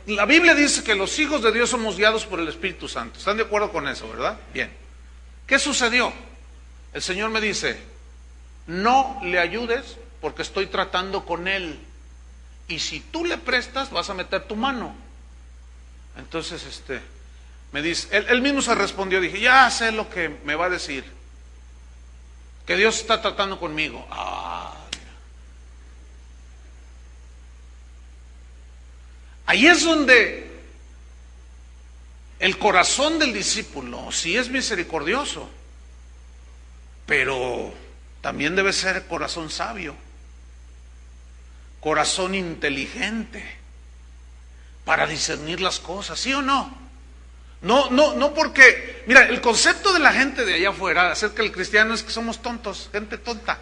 La Biblia dice que los hijos de Dios somos guiados por el Espíritu Santo. ¿Están de acuerdo con eso, verdad? Bien. ¿Qué sucedió? El Señor me dice, no le ayudes porque estoy tratando con él. Y si tú le prestas, vas a meter tu mano. Entonces, me dice, él mismo se respondió, dije, ya sé lo que me va a decir. Que Dios está tratando conmigo. Ahí es donde el corazón del discípulo sí es misericordioso, pero también debe ser corazón sabio, corazón inteligente, para discernir las cosas, ¿sí o no? No porque, mira, el concepto de la gente de allá afuera acerca del cristiano es que somos tontos, gente tonta.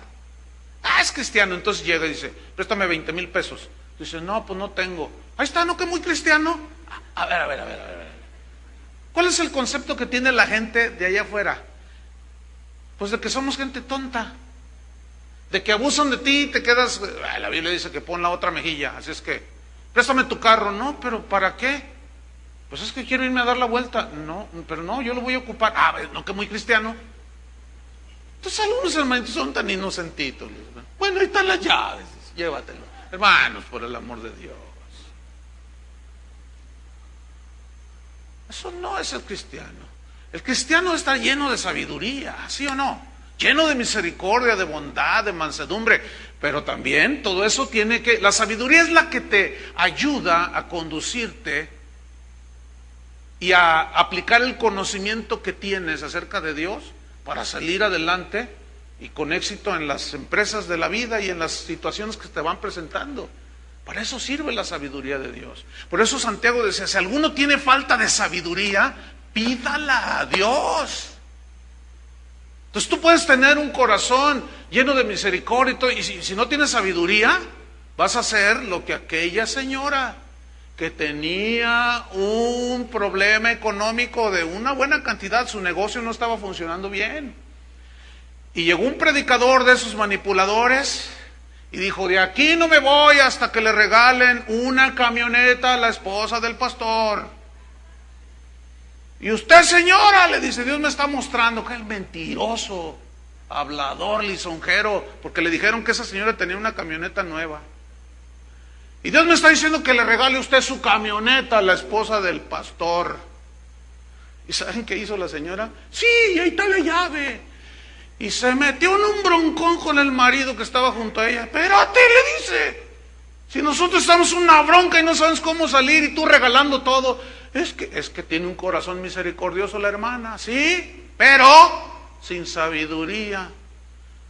Es cristiano, entonces llega y dice, préstame 20,000 pesos. Dice, no, pues no tengo. Ahí está, ¿no? Que muy cristiano. A ver. ¿Cuál es el concepto que tiene la gente de allá afuera? Pues de que somos gente tonta. De que abusan de ti y te quedas... La Biblia dice que pon la otra mejilla. Así es que, préstame tu carro. No, pero ¿para qué? Pues es que quiero irme a dar la vuelta. No, pero no, yo lo voy a ocupar. No, que muy cristiano. Entonces algunos hermanitos son tan inocentitos. Bueno, ahí están las llaves. Llévatelo. Hermanos, por el amor de Dios. Eso no es el cristiano. El cristiano está lleno de sabiduría, ¿sí o no? lleno de misericordia, de bondad, de mansedumbre. Pero también todo eso tiene que... La sabiduría es la que te ayuda a conducirte y a aplicar el conocimiento que tienes acerca de Dios para salir adelante y con éxito en las empresas de la vida y en las situaciones que te van presentando. Para eso sirve la sabiduría de Dios. Por eso Santiago decía, si alguno tiene falta de sabiduría, pídala a Dios. Entonces tú puedes tener un corazón lleno de misericordia y todo, y si no tienes sabiduría, vas a hacer lo que aquella señora que tenía un problema económico de una buena cantidad, su negocio no estaba funcionando bien. Y llegó un predicador de esos manipuladores y dijo, de aquí no me voy hasta que le regalen una camioneta a la esposa del pastor. Y usted, señora, le dice, Dios me está mostrando que es mentiroso, hablador, lisonjero, porque le dijeron que esa señora tenía una camioneta nueva. Y Dios me está diciendo que le regale usted su camioneta a la esposa del pastor. ¿Y saben qué hizo la señora? Sí, ahí está la llave. Y se metió en un broncón con el marido que estaba junto a ella. Espérate, le dice, si nosotros estamos en una bronca y no sabes cómo salir y tú regalando todo. Es que tiene un corazón misericordioso la hermana, sí, pero sin sabiduría.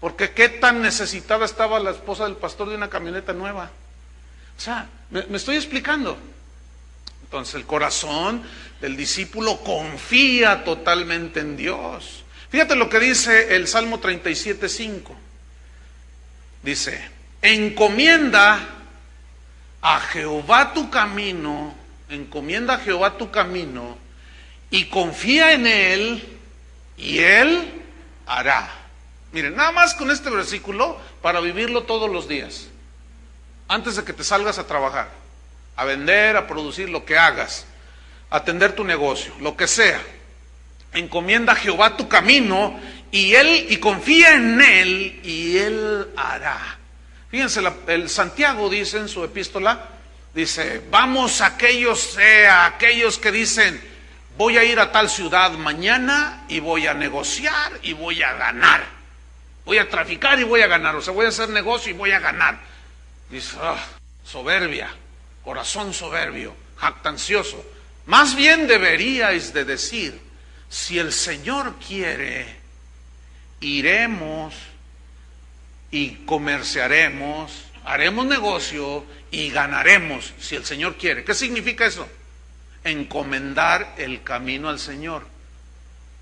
Porque qué tan necesitada estaba la esposa del pastor de una camioneta nueva. O sea, me estoy explicando. Entonces el corazón del discípulo confía totalmente en Dios. Fíjate lo que dice el Salmo 37:5. Dice, encomienda a Jehová tu camino, encomienda a Jehová tu camino y confía en Él y Él hará. Miren, nada más con este versículo para vivirlo todos los días. Antes de que te salgas a trabajar, a vender, a producir, lo que hagas, a atender tu negocio, lo que sea. Encomienda a Jehová tu camino y confía en Él y Él hará. Fíjense, el Santiago dice en su epístola, dice, vamos aquellos que dicen, voy a ir a tal ciudad mañana y voy a negociar y voy a ganar. Voy a traficar y voy a ganar, o sea, voy a hacer negocio y voy a ganar. Dice, soberbia, corazón soberbio, jactancioso. Más bien deberíais de decir, si el Señor quiere, iremos y comerciaremos, haremos negocio y ganaremos, si el Señor quiere. ¿Qué significa eso? Encomendar el camino al Señor.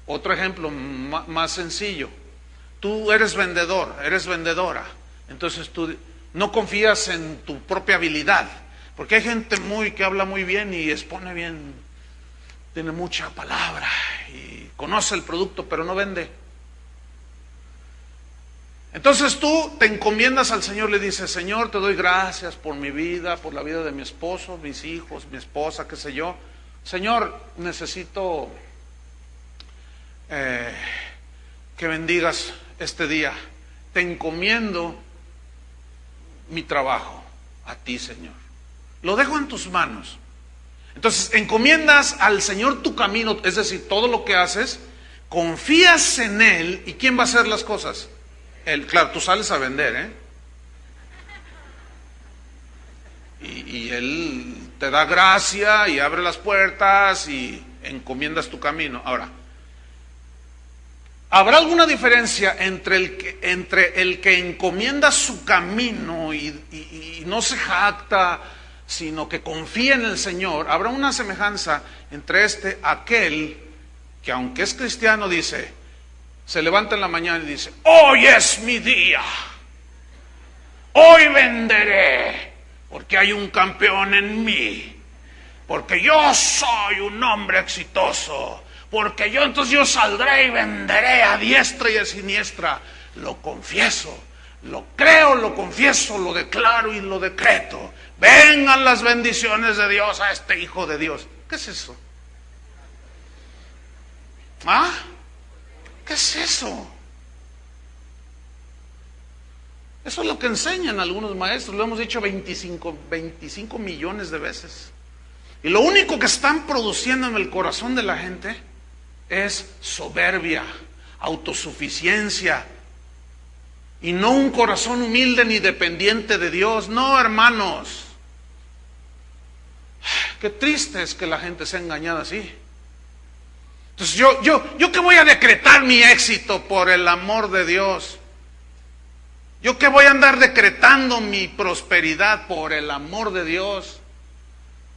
Otro ejemplo más sencillo. Tú eres vendedor, eres vendedora, entonces tú no confías en tu propia habilidad, porque hay gente que habla muy bien y expone bien, tiene mucha palabra y conoce el producto, pero no vende. Entonces tú te encomiendas al Señor, le dices, Señor, te doy gracias por mi vida, por la vida de mi esposo, mis hijos, mi esposa, qué sé yo. Señor, necesito que bendigas este día. Te encomiendo mi trabajo a ti, Señor. Lo dejo en tus manos. Entonces, encomiendas al Señor tu camino, es decir, todo lo que haces, confías en Él. ¿Y quién va a hacer las cosas? Él. Claro, tú sales a vender, y Él te da gracia y abre las puertas y encomiendas tu camino. Ahora, ¿habrá alguna diferencia entre el que encomienda su camino y no se jacta, sino que confía en el Señor? Habrá una semejanza entre aquel que aunque es cristiano dice, se levanta en la mañana y dice, hoy es mi día, hoy venderé, porque hay un campeón en mí, porque yo soy un hombre exitoso, porque entonces yo saldré y venderé a diestra y a siniestra. Lo confieso, lo creo, lo confieso, lo declaro y lo decreto. Vengan las bendiciones de Dios a este hijo de Dios. ¿Qué es eso? ¿Qué es eso? Eso es lo que enseñan algunos maestros, lo hemos dicho 25 millones de veces. Y lo único que están produciendo en el corazón de la gente es soberbia, autosuficiencia, y no un corazón humilde ni dependiente de Dios. No, hermanos. Qué triste es que la gente sea engañada así. Entonces yo que voy a decretar mi éxito por el amor de Dios. Yo que voy a andar decretando mi prosperidad por el amor de Dios.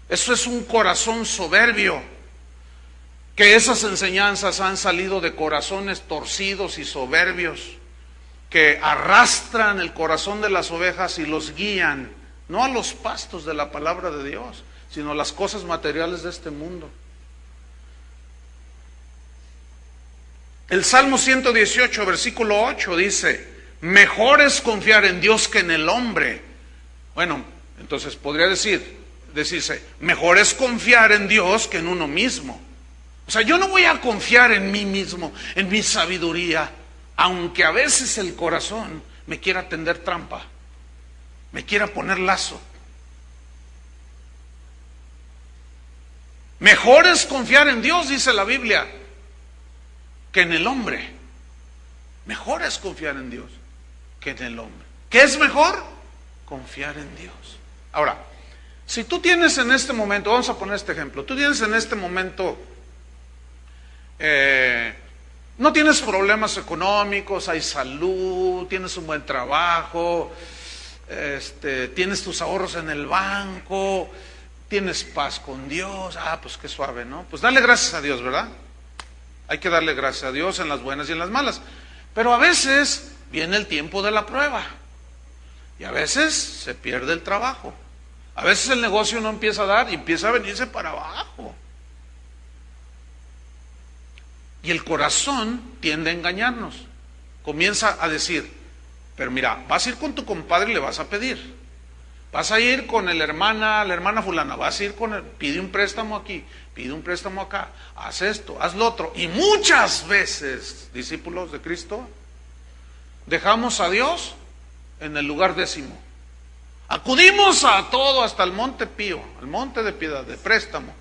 Eso es un corazón soberbio. Que esas enseñanzas han salido de corazones torcidos y soberbios, que arrastran el corazón de las ovejas y los guían, no a los pastos de la palabra de Dios, sino a las cosas materiales de este mundo. El Salmo 118, versículo 8 dice: mejor es confiar en Dios que en el hombre. Bueno, entonces podría decirse, mejor es confiar en Dios que en uno mismo. O sea, yo no voy a confiar en mí mismo, en mi sabiduría, aunque a veces el corazón me quiera tender trampa, me quiera poner lazo. Mejor es confiar en Dios, dice la Biblia, que en el hombre. Mejor es confiar en Dios que en el hombre. ¿Qué es mejor? Confiar en Dios. Ahora, si tú tienes en este momento, vamos a poner este ejemplo, tú tienes en este momento, no tienes problemas económicos, hay salud, tienes un buen trabajo, tienes tus ahorros en el banco, tienes paz con Dios, pues qué suave, ¿no? Pues dale gracias a Dios, ¿verdad? Hay que darle gracias a Dios en las buenas y en las malas. Pero a veces viene el tiempo de la prueba. Y a veces se pierde el trabajo. A veces el negocio no empieza a dar y empieza a venirse para abajo. Y el corazón tiende a engañarnos. Comienza a decir, pero mira, vas a ir con tu compadre y le vas a pedir. Vas a ir con la hermana fulana, vas a ir con él, pide un préstamo aquí, pide un préstamo acá, haz esto, haz lo otro. Y muchas veces, discípulos de Cristo, dejamos a Dios en el lugar 10º. Acudimos a todo, hasta el monte Pío, el monte de piedad, de préstamo.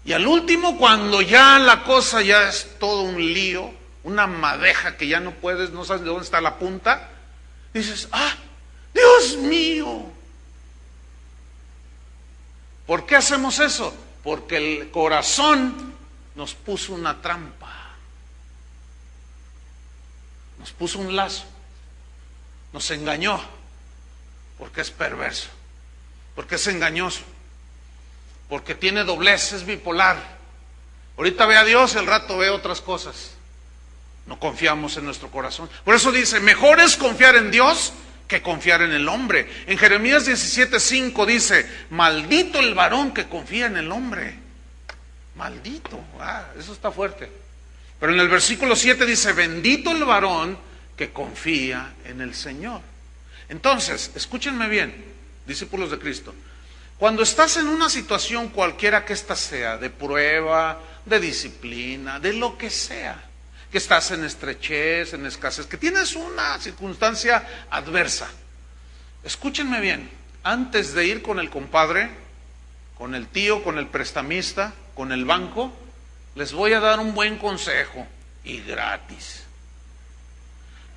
Y al último, cuando ya la cosa ya es todo un lío, una madeja que ya no puedes, no sabes de dónde está la punta, dices, Dios mío. ¿Por qué hacemos eso? Porque el corazón nos puso una trampa, nos puso un lazo, nos engañó, porque es perverso, porque es engañoso, porque tiene doblez, es bipolar. Ahorita ve a Dios, el rato ve otras cosas. No confiamos en nuestro corazón. Por eso dice, mejor es confiar en Dios que confiar en el hombre. En Jeremías 17:5 dice, maldito el varón que confía en el hombre. Maldito, eso está fuerte. Pero en el versículo 7 dice, bendito el varón que confía en el Señor. Entonces, escúchenme bien, discípulos de Cristo. Cuando estás en una situación cualquiera que ésta sea, de prueba, de disciplina, de lo que sea, que estás en estrechez, en escasez, que tienes una circunstancia adversa, escúchenme bien, antes de ir con el compadre, con el tío, con el prestamista, con el banco, les voy a dar un buen consejo, y gratis.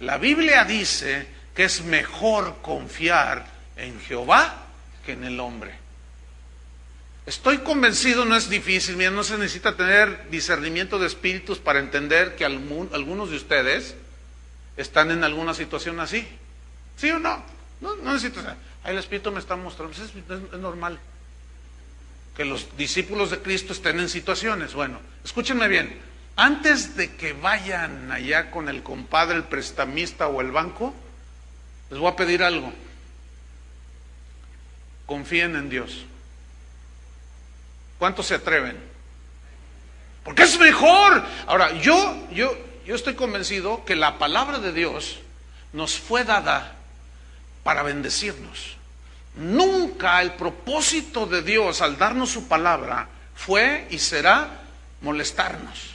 La Biblia dice que es mejor confiar en Jehová que en el hombre. Estoy convencido, no es difícil, no se necesita tener discernimiento de espíritus para entender que algunos de ustedes están en alguna situación así. ¿Sí o no? No necesito. El Espíritu me está mostrando, es normal que los discípulos de Cristo estén en situaciones. Bueno, escúchenme bien, antes de que vayan allá con el compadre, el prestamista o el banco, les voy a pedir algo. Confíen en Dios. ¿Cuántos se atreven? Porque es mejor. Ahora, yo estoy convencido que la palabra de Dios nos fue dada para bendecirnos. Nunca el propósito de Dios al darnos su palabra fue y será molestarnos.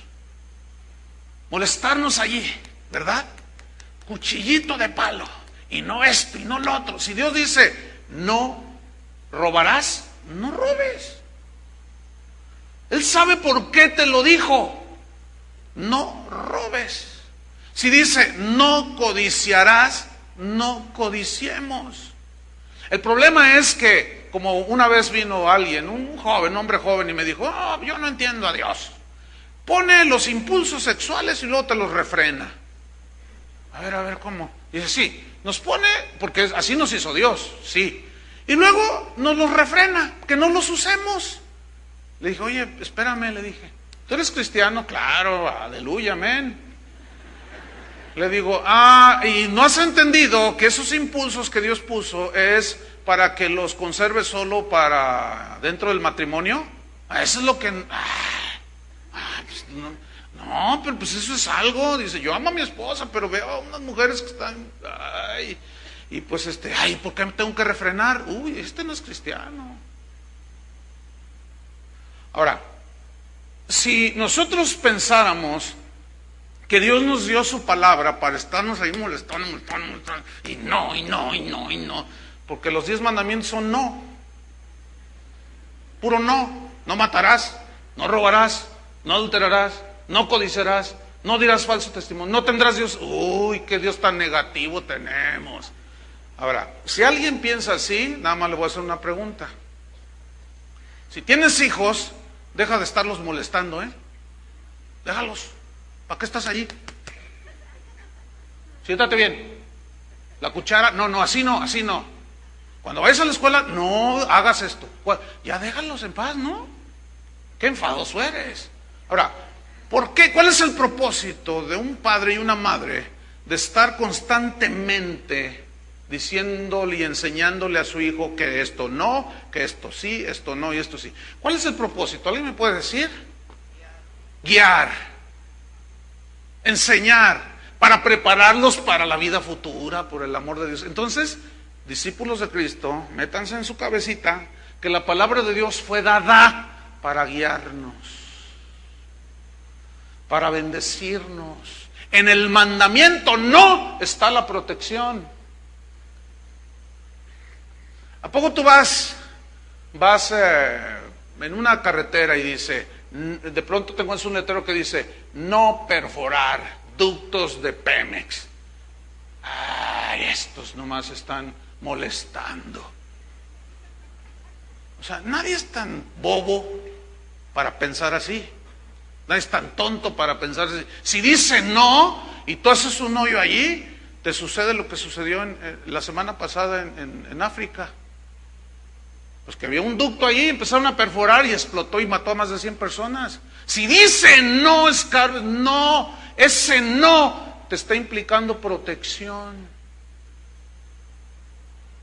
Molestarnos allí, ¿verdad? Cuchillito de palo. Y no esto y no lo otro. Si Dios dice, no robarás, no robes. Él sabe por qué te lo dijo. No robes. Si dice no codiciarás, no codiciemos. El problema es que, como una vez vino alguien, un hombre joven, y me dijo, yo no entiendo a Dios. Pone los impulsos sexuales y luego te los refrena. A ver, ¿cómo? Dice, sí, nos pone, porque así nos hizo Dios, sí. Y luego nos los refrena, que no los usemos. Le dije, oye, espérame, le dije, ¿tú eres cristiano? Claro, aleluya, amén. Le digo, y no has entendido que esos impulsos que Dios puso es para que los conserve solo para dentro del matrimonio. Eso es lo que... pues no, pero pues eso es algo. Dice, yo amo a mi esposa, pero veo a unas mujeres que están... y pues ¿por qué me tengo que refrenar? Este no es cristiano. Ahora, si nosotros pensáramos que Dios nos dio su palabra para estarnos ahí molestando, y no, porque los 10 mandamientos son no, puro no. No matarás, no robarás, no adulterarás, no codiciarás, no dirás falso testimonio, no tendrás Dios. Qué Dios tan negativo tenemos. Ahora, si alguien piensa así, nada más le voy a hacer una pregunta. Si tienes hijos, deja de estarlos molestando, déjalos. ¿Para qué estás allí? Siéntate bien. La cuchara, no, así no. Cuando vayas a la escuela, no hagas esto. Ya déjalos en paz, ¿no? Qué enfadoso eres. Ahora, ¿por qué? ¿Cuál es el propósito de un padre y una madre de estar constantemente diciéndole y enseñándole a su hijo que esto no, que esto sí, esto no y esto sí? ¿Cuál es el propósito? ¿Alguien me puede decir? Guiar. Enseñar, para prepararlos para la vida futura, por el amor de Dios. Entonces, discípulos de Cristo, métanse en su cabecita que la palabra de Dios fue dada para guiarnos, para bendecirnos. En el mandamiento no está la protección. ¿A poco tú vas en una carretera y dice, de pronto te encuentras un letrero que dice, no perforar ductos de Pemex? Estos nomás están molestando. O sea, nadie es tan bobo para pensar así. Nadie es tan tonto para pensar así. Si dice no, y tú haces un hoyo allí, te sucede lo que sucedió la semana pasada en África. Pues que había un ducto allí, empezaron a perforar y explotó y mató a más de 100 personas. Si dice no, no, ese no te está implicando protección.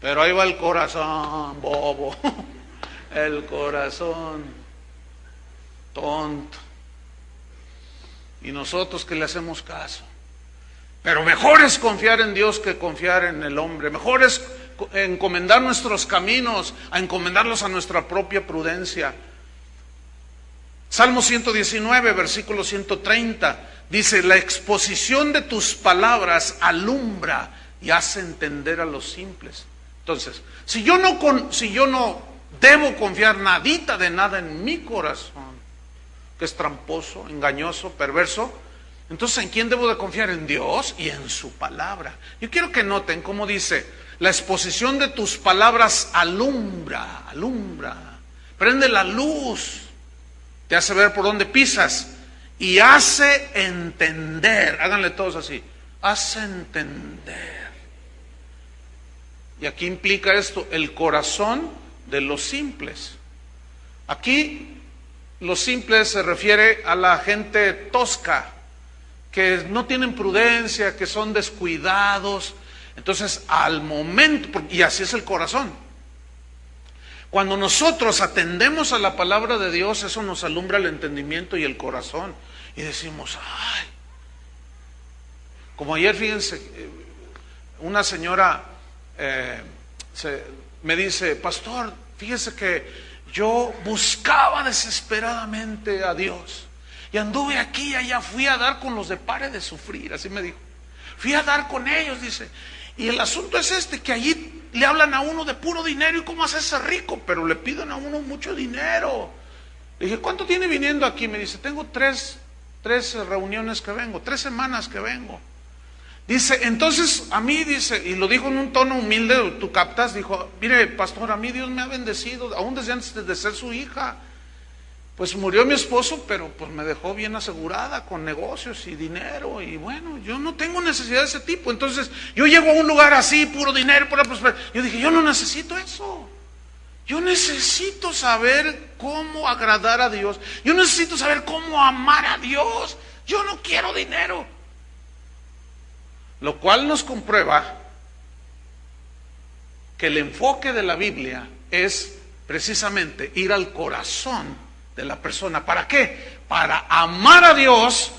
Pero ahí va el corazón, bobo, el corazón tonto. Y nosotros que le hacemos caso. Pero mejor es confiar en Dios que confiar en el hombre. Mejor es encomendar nuestros caminos, a encomendarlos a nuestra propia prudencia. Salmo 119, versículo 130, dice, la exposición de tus palabras alumbra y hace entender a los simples. Entonces, si yo no debo confiar nadita de nada en mi corazón, que es tramposo, engañoso, perverso, entonces ¿en quién debo de confiar? En Dios y en su palabra. Yo quiero que noten cómo dice, la exposición de tus palabras alumbra, prende la luz, te hace ver por dónde pisas y hace entender. Háganle todos así, hace entender. Y aquí implica esto, el corazón de los simples. Aquí los simples se refiere a la gente tosca, que no tienen prudencia, que son descuidados. Entonces, al momento, y así es el corazón, cuando nosotros atendemos a la palabra de Dios, eso nos alumbra el entendimiento y el corazón. Y decimos, como ayer, fíjense, una señora me dice, pastor, fíjese que yo buscaba desesperadamente a Dios. Y anduve aquí y allá, fui a dar con los de Pare de Sufrir, así me dijo. Fui a dar con ellos, dice. Y el asunto es que allí le hablan a uno de puro dinero y cómo hacerse rico, pero le piden a uno mucho dinero. Le dije, ¿cuánto tiene viniendo aquí? Me dice, tengo tres reuniones que vengo, 3 semanas que vengo. Dice, entonces a mí, dice, y lo dijo en un tono humilde, tú captas, dijo, mire, pastor, a mí Dios me ha bendecido, aún desde antes de ser su hija. Pues murió mi esposo, pero pues me dejó bien asegurada con negocios y dinero, y bueno, yo no tengo necesidad de ese tipo. Entonces yo llego a un lugar así, puro dinero, pura prosperidad. Yo dije, yo no necesito eso. Yo necesito saber cómo agradar a Dios. Yo necesito saber cómo amar a Dios. Yo no quiero dinero. Lo cual nos comprueba que el enfoque de la Biblia es precisamente ir al corazón de la persona. ¿Para qué? Para amar a Dios.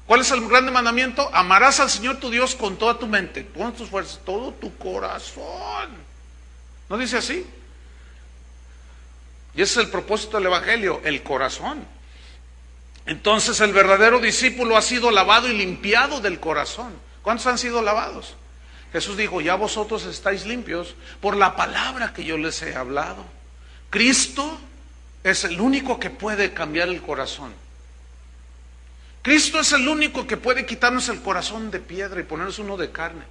¿Cuál es el grande mandamiento? Amarás al Señor tu Dios con toda tu mente, con tus fuerzas, todo tu corazón. ¿No dice así? Y ese es el propósito del Evangelio, el corazón. Entonces el verdadero discípulo ha sido lavado y limpiado del corazón. ¿Cuántos han sido lavados? Jesús dijo, ya vosotros estáis limpios por la palabra que yo les he hablado. Cristo es el único que puede cambiar el corazón. Cristo es el único que puede quitarnos el corazón de piedra y ponernos uno de carne.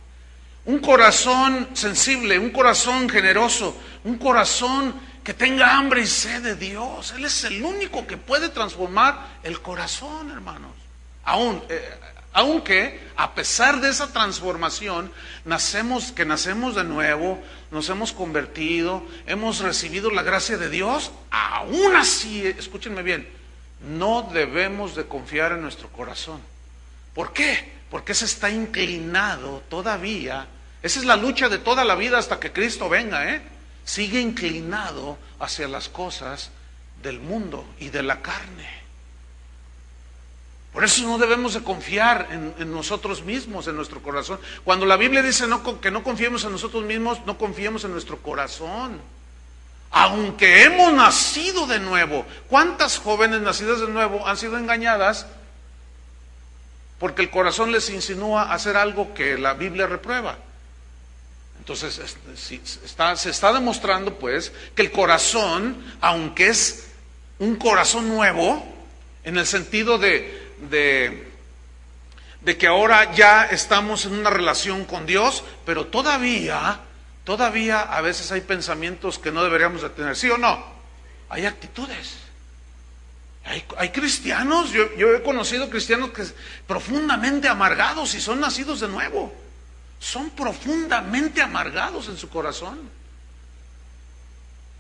Un corazón sensible, un corazón generoso, un corazón que tenga hambre y sed de Dios. Él es el único que puede transformar el corazón, hermanos. Aunque a pesar de esa transformación, nacemos de nuevo, nos hemos convertido, hemos recibido la gracia de Dios, aún así, escúchenme bien, no debemos de confiar en nuestro corazón. ¿Por qué? Porque ese está inclinado todavía. Esa es la lucha de toda la vida hasta que Cristo venga, Sigue inclinado hacia las cosas del mundo y de la carne. Por eso no debemos de confiar en nosotros mismos, en nuestro corazón. Cuando la Biblia dice que no confiemos en nosotros mismos, no confiemos en nuestro corazón. Aunque hemos nacido de nuevo. ¿Cuántas jóvenes nacidas de nuevo han sido engañadas porque el corazón les insinúa hacer algo que la Biblia reprueba? Entonces se está demostrando pues que el corazón, aunque es un corazón nuevo, en el sentido de que ahora ya estamos en una relación con Dios, pero todavía a veces hay pensamientos que no deberíamos de tener, ¿sí o no? Hay actitudes. Hay cristianos, yo he conocido cristianos que profundamente amargados y son nacidos de nuevo. Son profundamente amargados en su corazón.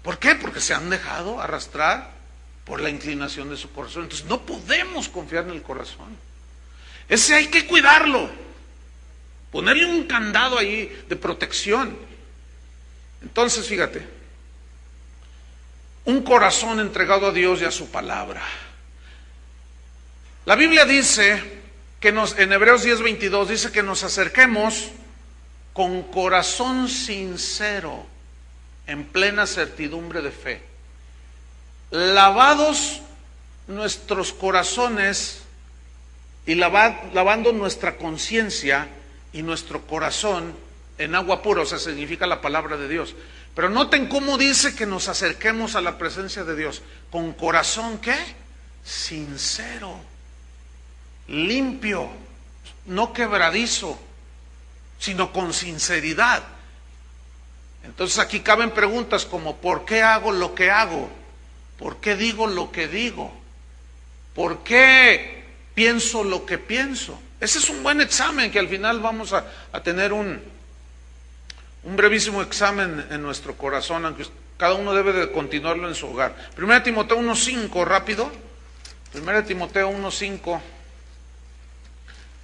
¿Por qué? Porque se han dejado arrastrar por la inclinación de su corazón. Entonces no podemos confiar en el corazón. Ese hay que cuidarlo. Ponerle un candado ahí de protección. Entonces fíjate, un corazón entregado a Dios y a su palabra. La Biblia dice que en Hebreos 10:22 dice que nos acerquemos con corazón sincero, en plena certidumbre de fe. Lavados nuestros corazones y lavando nuestra conciencia y nuestro corazón en agua pura, o sea, significa la palabra de Dios. Pero noten cómo dice que nos acerquemos a la presencia de Dios. Con corazón, ¿qué? Sincero, limpio, no quebradizo, sino con sinceridad. Entonces aquí caben preguntas como: ¿por qué hago lo que hago? ¿Por qué digo lo que digo? ¿Por qué pienso lo que pienso? Ese es un buen examen que al final vamos a tener un brevísimo examen en nuestro corazón, aunque cada uno debe de continuarlo en su hogar. 1 Timoteo 1:5, rápido. 1 Timoteo 1:5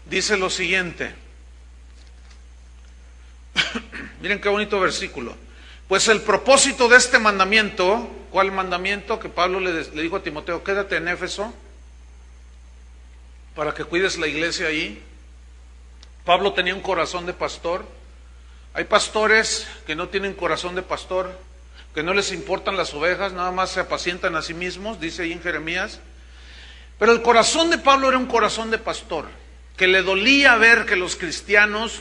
dice lo siguiente. Miren qué bonito versículo. Pues el propósito de este mandamiento, ¿cuál mandamiento? Que Pablo le dijo a Timoteo: quédate en Éfeso para que cuides la iglesia ahí. Pablo tenía un corazón de pastor. Hay pastores que no tienen corazón de pastor, que no les importan las ovejas, nada más se apacientan a sí mismos, dice ahí en Jeremías. Pero el corazón de Pablo era un corazón de pastor, que le dolía ver que los cristianos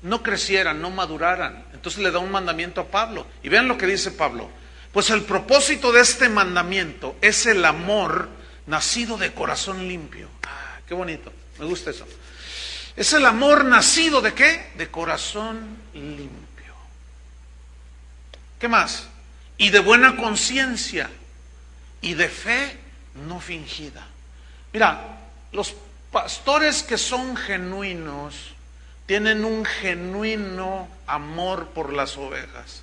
no crecieran, no maduraran. Entonces le da un mandamiento a Pablo. Y vean lo que dice Pablo: pues el propósito de este mandamiento es el amor nacido de corazón limpio. Qué bonito, me gusta eso. Es el amor nacido ¿de qué? De corazón limpio. ¿Qué más? Y de buena conciencia y de fe no fingida. Mira, los pastores que son genuinos tienen un genuino amor por las ovejas.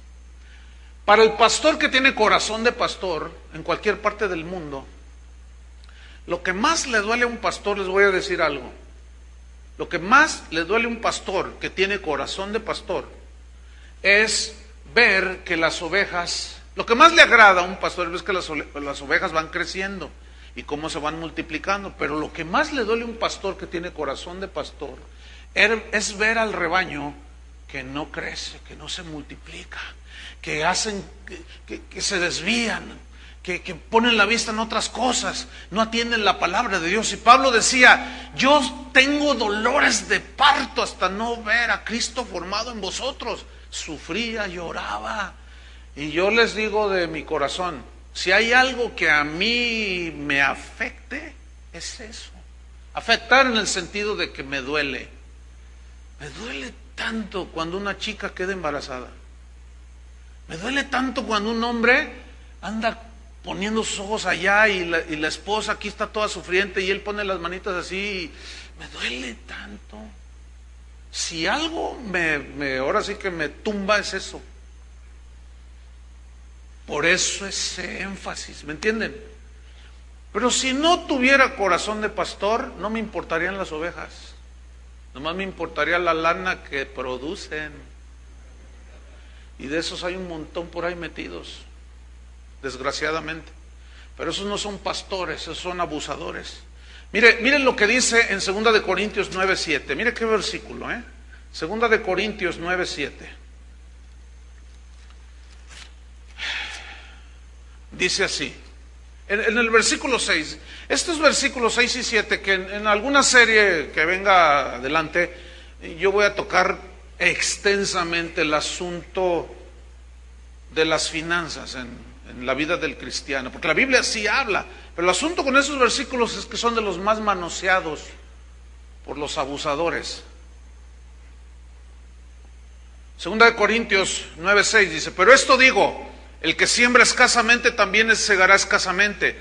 Para el pastor que tiene corazón de pastor en cualquier parte del mundo, lo que más le duele a un pastor, les voy a decir algo, lo que más le duele a un pastor que tiene corazón de pastor es ver que las ovejas, lo que más le agrada a un pastor es que las ovejas van creciendo y cómo se van multiplicando, pero lo que más le duele a un pastor que tiene corazón de pastor es ver al rebaño que no crece, que no se multiplica, que hacen, que se desvían, que ponen la vista en otras cosas, no atienden la palabra de Dios. Y Pablo decía, yo tengo dolores de parto hasta no ver a Cristo formado en vosotros. Sufría, lloraba. Y yo les digo de mi corazón, si hay algo que a mí me afecte, es eso. Afectar en el sentido de que me duele. Me duele tanto cuando una chica queda embarazada. Me duele tanto cuando un hombre anda poniendo sus ojos allá y la esposa aquí está toda sufriente y él pone las manitas así. Me duele tanto. Si algo ahora sí que me tumba es eso. Por eso ese énfasis, ¿me entienden? Pero si no tuviera corazón de pastor, no me importarían las ovejas. Nomás me importaría la lana que producen. Y de esos hay un montón por ahí metidos, desgraciadamente. Pero esos no son pastores, esos son abusadores. Miren lo que dice en 2 de Corintios 9:7. Mire qué versículo, 2 de Corintios 9:7. Dice así, en el versículo 6, estos versículos 6 y 7, que en alguna serie que venga adelante, yo voy a tocar extensamente el asunto de las finanzas en la vida del cristiano, porque la Biblia sí habla, pero el asunto con esos versículos es que son de los más manoseados por los abusadores. 2 de Corintios 9:6 dice, pero esto digo, el que siembra escasamente también segará escasamente,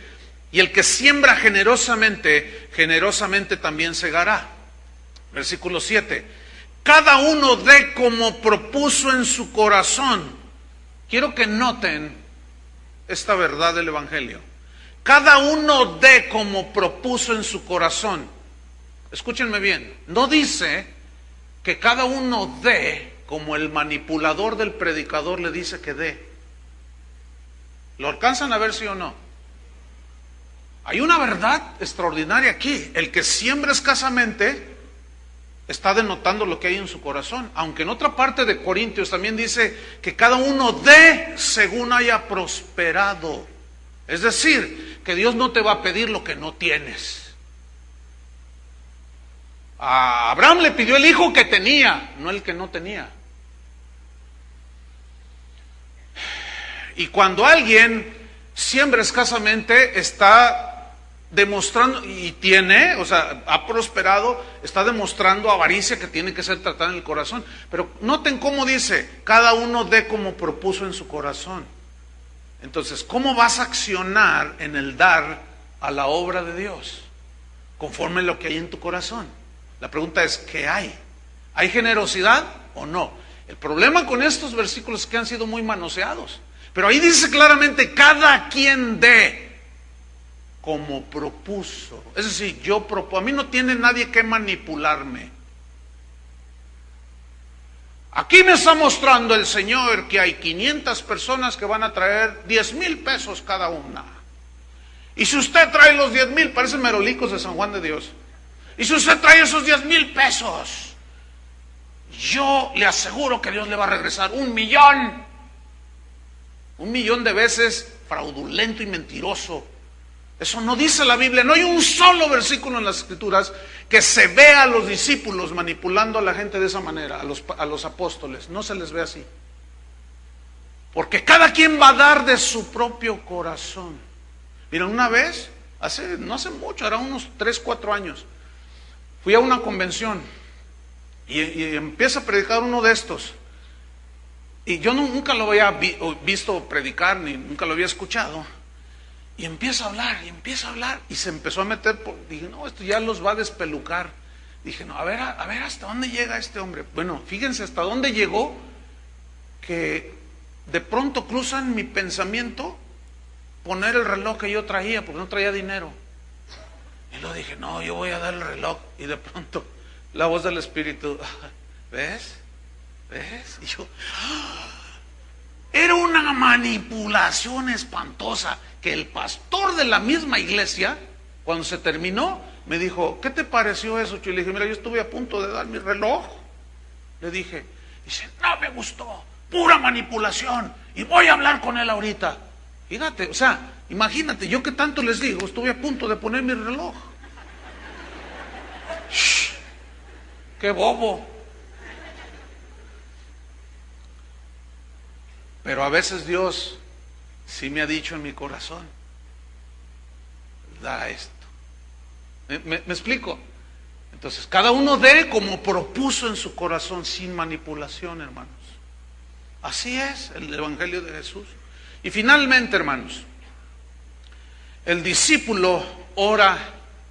y el que siembra generosamente, generosamente también segará. Versículo 7, cada uno dé como propuso en su corazón. Quiero que noten esta verdad del Evangelio. Cada uno dé como propuso en su corazón. Escúchenme bien, no dice que cada uno dé como el manipulador del predicador le dice que dé. ¿Lo alcanzan a ver sí o no? Hay una verdad extraordinaria aquí. El que siembra escasamente está denotando lo que hay en su corazón. Aunque en otra parte de Corintios también dice que cada uno dé según haya prosperado. Es decir, que Dios no te va a pedir lo que no tienes. A Abraham le pidió el hijo que tenía, no el que no tenía. Y cuando alguien siembra escasamente, está demostrando, y tiene, o sea, ha prosperado, está demostrando avaricia que tiene que ser tratada en el corazón. Pero noten cómo dice, cada uno dé como propuso en su corazón. Entonces, ¿cómo vas a accionar en el dar a la obra de Dios? Conforme a lo que hay en tu corazón. La pregunta es, ¿qué hay? ¿Hay generosidad o no? El problema con estos versículos es que han sido muy manoseados. Pero ahí dice claramente, cada quien dé como propuso. Es decir, a mí no tiene nadie que manipularme. Aquí me está mostrando el Señor que hay 500 personas que van a traer 10,000 pesos cada una. Y si usted trae los 10,000, parecen merolicos de San Juan de Dios. Y si usted trae esos 10,000 pesos, yo le aseguro que Dios le va a regresar 1,000,000. 1,000,000 de veces fraudulento y mentiroso. Eso no dice la Biblia. No hay un solo versículo en las Escrituras que se vea a los discípulos manipulando a la gente de esa manera, a los apóstoles. No se les ve así. Porque cada quien va a dar de su propio corazón. Miren, una vez, no hace mucho, eran unos 3, 4 años, fui a una convención Y empieza a predicar uno de estos. Y yo nunca lo había visto predicar, ni nunca lo había escuchado. Y empieza a hablar, y se empezó a meter dije, no, esto ya los va a despelucar. Dije, no, a ver hasta dónde llega este hombre. Bueno, fíjense hasta dónde llegó, que de pronto cruza en mi pensamiento poner el reloj que yo traía, porque no traía dinero. Y luego dije, no, yo voy a dar el reloj. Y de pronto la voz del Espíritu, ¿ves? Y yo, era una manipulación espantosa, que el pastor de la misma iglesia, cuando se terminó, me dijo, ¿qué te pareció eso? Y le dije, mira, yo estuve a punto de dar mi reloj. Le dije, dice, no me gustó, pura manipulación, y voy a hablar con él ahorita. Fíjate, o sea, imagínate, yo que tanto les digo, estuve a punto de poner mi reloj. Shh, ¡qué bobo! Pero a veces Dios sí me ha dicho en mi corazón, da esto. ¿Me explico? Entonces, cada uno dé como propuso en su corazón, sin manipulación, hermanos. Así es el Evangelio de Jesús. Y finalmente, hermanos, el discípulo ora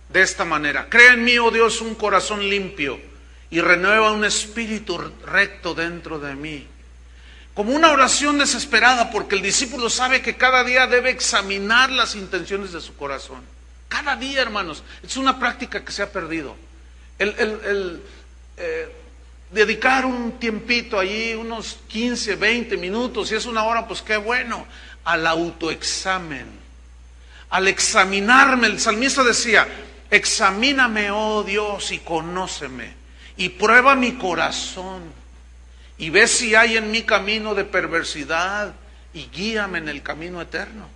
de esta manera: crea en mí, oh Dios, un corazón limpio y renueva un espíritu recto dentro de mí. Como una oración desesperada, porque el discípulo sabe que cada día debe examinar las intenciones de su corazón. Cada día, hermanos, es una práctica que se ha perdido. Dedicar un tiempito allí, unos 15, 20 minutos, si es una hora, pues qué bueno, al autoexamen, al examinarme. El salmista decía, examíname, oh Dios, y conóceme, y prueba mi corazón, y ve si hay en mí camino de perversidad, y guíame en el camino eterno.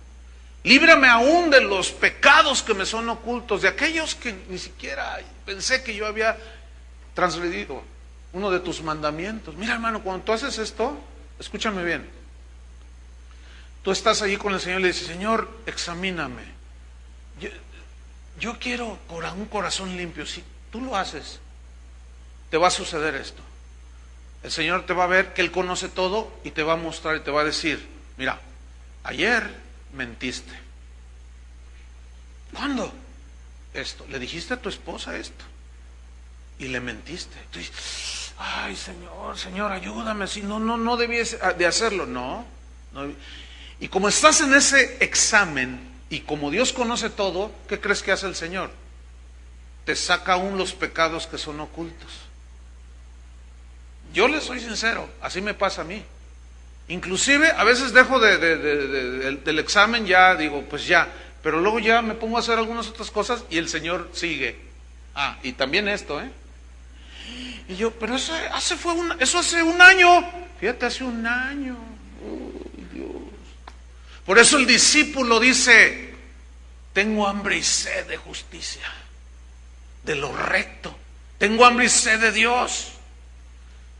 Líbrame aún de los pecados que me son ocultos, de aquellos que ni siquiera pensé que yo había transgredido uno de tus mandamientos. Mira, hermano, cuando tú haces esto, escúchame bien. Tú estás allí con el Señor y le dices, Señor, examíname. Yo quiero un corazón limpio. Si tú lo haces, te va a suceder esto. El Señor te va a ver que Él conoce todo y te va a mostrar y te va a decir, mira, ayer mentiste. ¿Cuándo? Esto. Le dijiste a tu esposa esto y le mentiste. Tú dices, ay, Señor, ayúdame. Si no debías de hacerlo. No. Y como estás en ese examen y como Dios conoce todo, ¿qué crees que hace el Señor? Te saca aún los pecados que son ocultos. Yo les soy sincero, así me pasa a mí. Inclusive a veces dejo del examen, ya digo, pues ya, pero luego ya me pongo a hacer algunas otras cosas y el Señor sigue. Y también esto, Y yo, pero eso hace un año. Fíjate, hace un año. Uy, Dios. Por eso el discípulo dice, tengo hambre y sed de justicia, de lo recto. Tengo hambre y sed de Dios.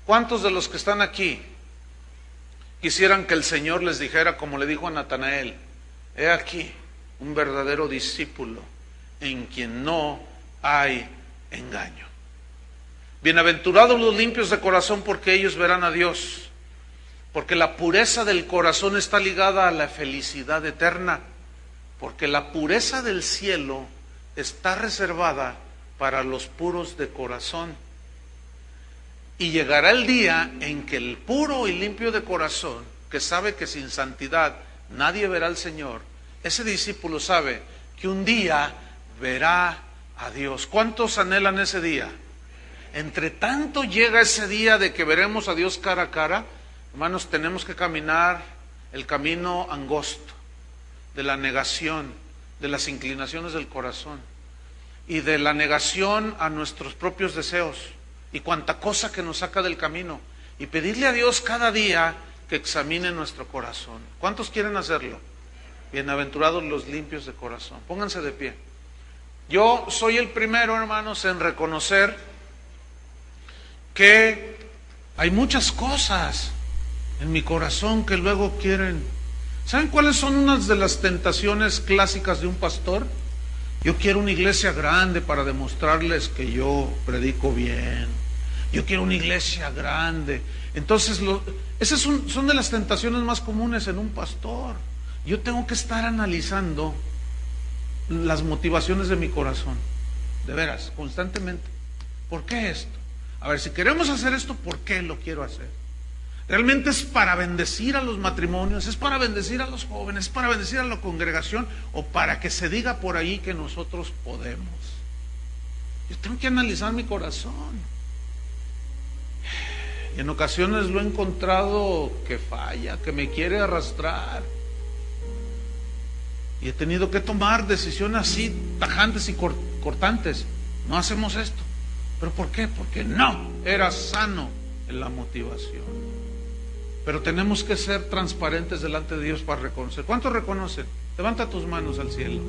¿Cuántos de los que están aquí quisieran que el Señor les dijera, como le dijo a Natanael, he aquí un verdadero discípulo en quien no hay engaño? Bienaventurados los limpios de corazón, porque ellos verán a Dios. Porque la pureza del corazón está ligada a la felicidad eterna. Porque la pureza del cielo está reservada para los puros de corazón. Y llegará el día en que el puro y limpio de corazón, que sabe que sin santidad nadie verá al Señor, ese discípulo sabe que un día verá a Dios. ¿Cuántos anhelan ese día? Entre tanto llega ese día de que veremos a Dios cara a cara, hermanos, tenemos que caminar el camino angosto de la negación, de las inclinaciones del corazón y de la negación a nuestros propios deseos y cuanta cosa que nos saca del camino, y pedirle a Dios cada día que examine nuestro corazón. ¿Cuántos quieren hacerlo? Bienaventurados los limpios de corazón. Pónganse de pie. Yo soy el primero, hermanos, en reconocer que hay muchas cosas en mi corazón que luego quieren. ¿Saben cuáles son unas de las tentaciones clásicas de un pastor? Yo quiero una iglesia grande para demostrarles que yo predico bien. Yo quiero una iglesia grande. Entonces, esas son de las tentaciones más comunes en un pastor. Yo tengo que estar analizando las motivaciones de mi corazón, de veras, constantemente. ¿Por qué esto? A ver, si queremos hacer esto, ¿por qué lo quiero hacer? ¿Realmente es para bendecir a los matrimonios? ¿Es para bendecir a los jóvenes? ¿Es para bendecir a la congregación? ¿O para que se diga por ahí que nosotros podemos? Yo tengo que analizar mi corazón. Y en ocasiones lo he encontrado que falla, que me quiere arrastrar. Y he tenido que tomar decisiones así, tajantes y cortantes. No hacemos esto. ¿Pero por qué? Porque no era sano en la motivación. Pero tenemos que ser transparentes delante de Dios para reconocer. ¿Cuántos reconocen? Levanta tus manos al cielo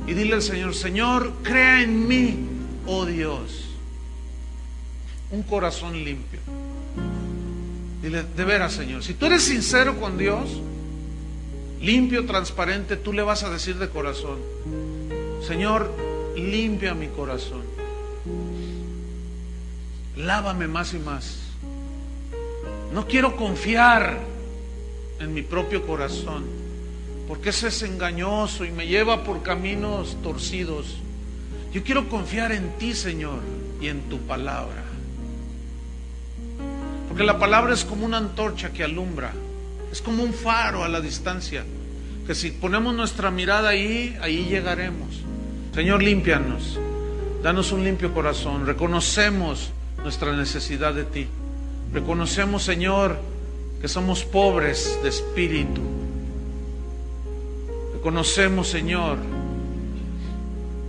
y dile al Señor: Señor, crea en mí, oh Dios, un corazón limpio. Dile, de veras, Señor, si tú eres sincero con Dios, limpio, transparente, tú le vas a decir de corazón: Señor, limpia mi corazón, lávame más y más. No quiero confiar en mi propio corazón, porque ese es engañoso y me lleva por caminos torcidos. Yo quiero confiar en ti, Señor, y en tu palabra, porque la palabra es como una antorcha que alumbra, es como un faro a la distancia, que si ponemos nuestra mirada ahí llegaremos. Señor, límpianos, danos un limpio corazón. Reconocemos nuestra necesidad de ti. Reconocemos, Señor, que somos pobres de espíritu. Reconocemos, Señor,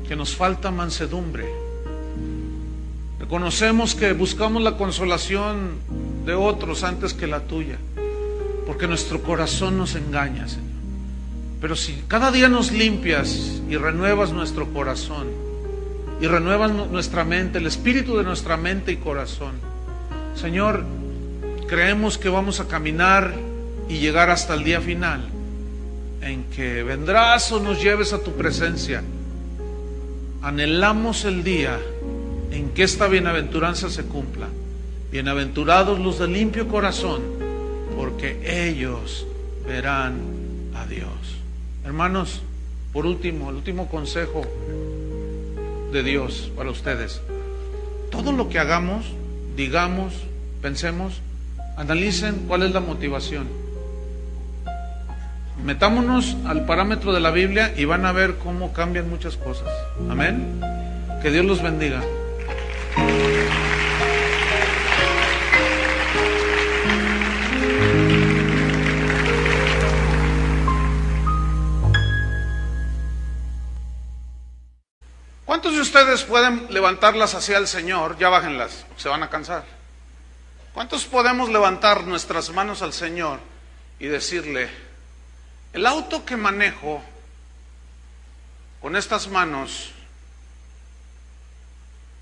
que nos falta mansedumbre. Reconocemos que buscamos la consolación de otros antes que la tuya, porque nuestro corazón nos engaña, Señor. Pero si cada día nos limpias y renuevas nuestro corazón y renuevas nuestra mente, el espíritu de nuestra mente y corazón, Señor, creemos que vamos a caminar y llegar hasta el día final, en que vendrás o nos lleves a tu presencia. Anhelamos el día en que esta bienaventuranza se cumpla. Bienaventurados los de limpio corazón, porque ellos verán a Dios. Hermanos, por último, el último consejo de Dios para ustedes: todo lo que hagamos, digamos, pensemos, analicen cuál es la motivación. Metámonos al parámetro de la Biblia y van a ver cómo cambian muchas cosas. Amén. Que Dios los bendiga. ¿Cuántos de ustedes pueden levantarlas hacia el Señor? Ya bájenlas, se van a cansar. ¿Cuántos podemos levantar nuestras manos al Señor y decirle: el auto que manejo con estas manos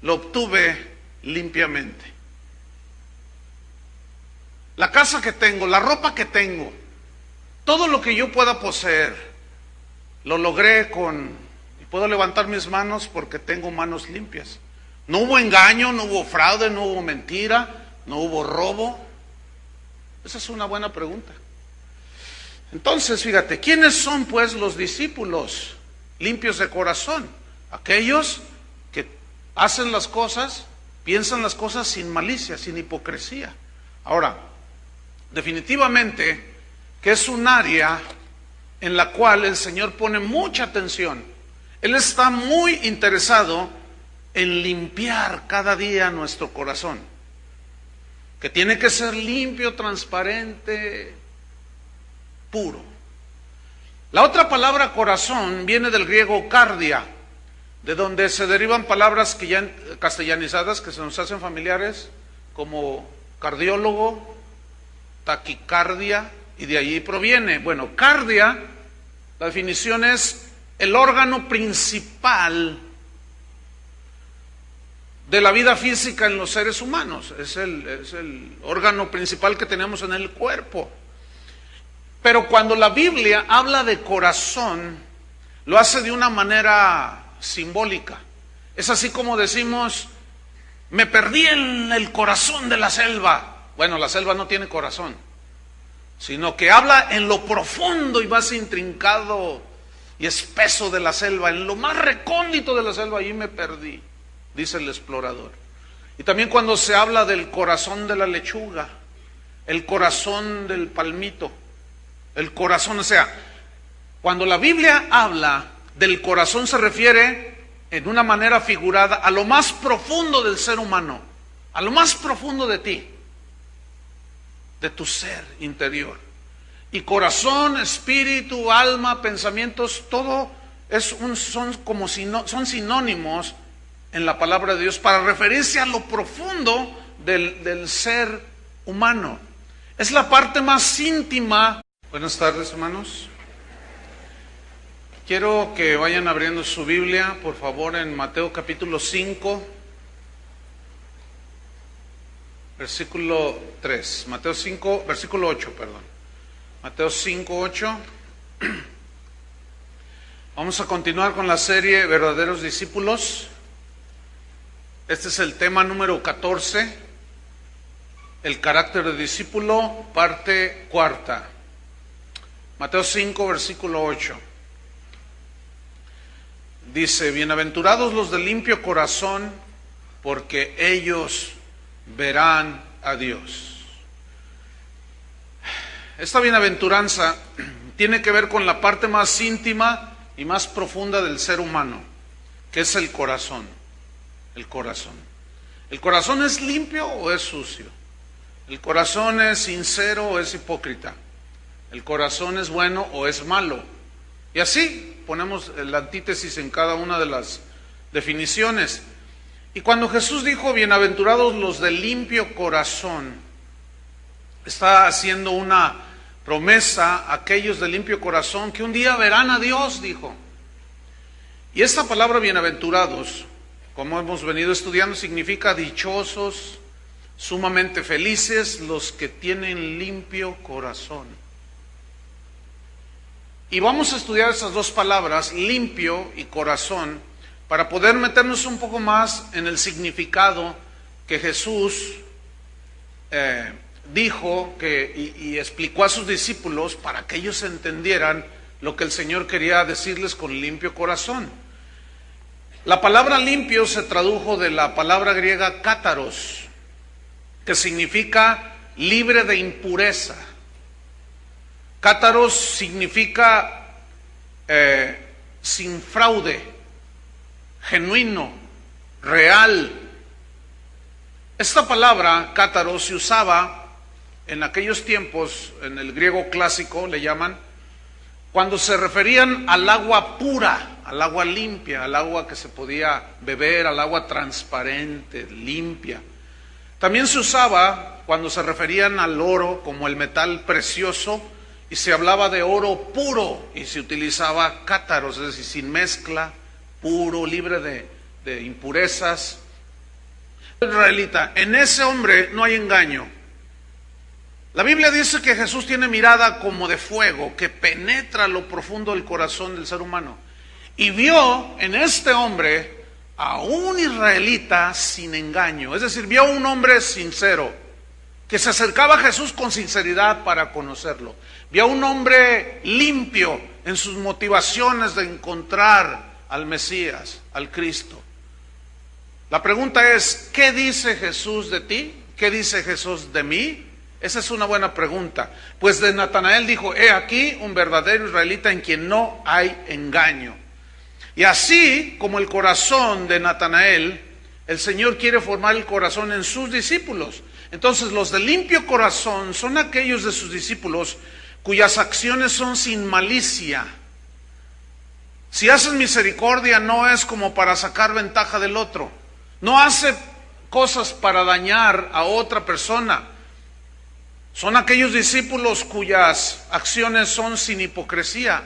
lo obtuve limpiamente? La casa que tengo, la ropa que tengo, todo lo que yo pueda poseer, lo logré puedo levantar mis manos porque tengo manos limpias. No hubo engaño, no hubo fraude, no hubo mentira, no hubo robo. Esa es una buena pregunta. Entonces, fíjate, ¿quiénes son pues los discípulos limpios de corazón? Aquellos que hacen las cosas, piensan las cosas sin malicia, sin hipocresía. Ahora, definitivamente que es un área en la cual el Señor pone mucha atención. Él está muy interesado en limpiar cada día nuestro corazón, que tiene que ser limpio, transparente, puro. La otra palabra corazón viene del griego cardia, de donde se derivan palabras que ya castellanizadas, que se nos hacen familiares, como cardiólogo, taquicardia, y de allí proviene. Bueno, cardia, la definición es el órgano principal de la vida física en los seres humanos. Es el órgano principal que tenemos en el cuerpo. Pero cuando la Biblia habla de corazón, lo hace de una manera simbólica. Es así como decimos Me perdí en el corazón de la selva. Bueno, la selva no tiene corazón, sino que habla en lo profundo y más intrincado y espeso de la selva, en lo más recóndito de la selva, allí me perdí, dice el explorador. Y también cuando se habla del corazón de la lechuga, el corazón del palmito, el corazón, o sea, cuando la Biblia habla del corazón se refiere en una manera figurada a lo más profundo del ser humano, a lo más profundo de ti, de tu ser interior. Y corazón, espíritu, alma, pensamientos, todo son sinónimos en la palabra de Dios para referirse a lo profundo del ser humano. Es la parte más íntima. Buenas tardes, hermanos. Quiero que vayan abriendo su Biblia, por favor, en Mateo capítulo 5, versículo 3. Mateo 5, versículo 8, perdón. Mateo 5, 8. Vamos a continuar con la serie Verdaderos Discípulos. Este es el tema número 14, el carácter de discípulo, parte cuarta. Mateo 5, versículo 8. Dice, bienaventurados los de limpio corazón, porque ellos verán a Dios. Esta bienaventuranza tiene que ver con la parte más íntima y más profunda del ser humano, que es el corazón. El corazón. ¿El corazón es limpio o es sucio? ¿El corazón es sincero o es hipócrita? ¿El corazón es bueno o es malo? Y así ponemos la antítesis en cada una de las definiciones. Y cuando Jesús dijo, bienaventurados los de limpio corazón, está haciendo una promesa a aquellos de limpio corazón que un día verán a Dios, dijo. Y esta palabra bienaventurados, como hemos venido estudiando, significa dichosos, sumamente felices los que tienen limpio corazón. Y vamos a estudiar esas dos palabras, limpio y corazón, para poder meternos un poco más en el significado que Jesús dijo y explicó a sus discípulos para que ellos entendieran lo que el Señor quería decirles con limpio corazón. La palabra limpio se tradujo de la palabra griega cátaros, que significa libre de impureza. Cátaros significa sin fraude, genuino, real. Esta palabra cátaros se usaba en aquellos tiempos, en el griego clásico le llaman, cuando se referían al agua pura, al agua limpia, al agua que se podía beber, al agua transparente, limpia. También se usaba cuando se referían al oro como el metal precioso, y se hablaba de oro puro y se utilizaba cátaros, es decir, sin mezcla, puro, libre de impurezas. Israelita, en ese hombre no hay engaño. La Biblia dice que Jesús tiene mirada como de fuego, que penetra lo profundo del corazón del ser humano. Y vio en este hombre a un israelita sin engaño, es decir, vio a un hombre sincero, que se acercaba a Jesús con sinceridad para conocerlo. Vio a un hombre limpio en sus motivaciones de encontrar al Mesías, al Cristo. La pregunta es, ¿qué dice Jesús de ti? ¿Qué dice Jesús de mí? Esa es una buena pregunta. Pues de Natanael dijo, he aquí un verdadero israelita en quien no hay engaño. Y así como el corazón de Natanael, el Señor quiere formar el corazón en sus discípulos. Entonces los de limpio corazón son aquellos de sus discípulos cuyas acciones son sin malicia. Si haces misericordia no es como para sacar ventaja del otro. No hace cosas para dañar a otra persona. Son aquellos discípulos cuyas acciones son sin hipocresía,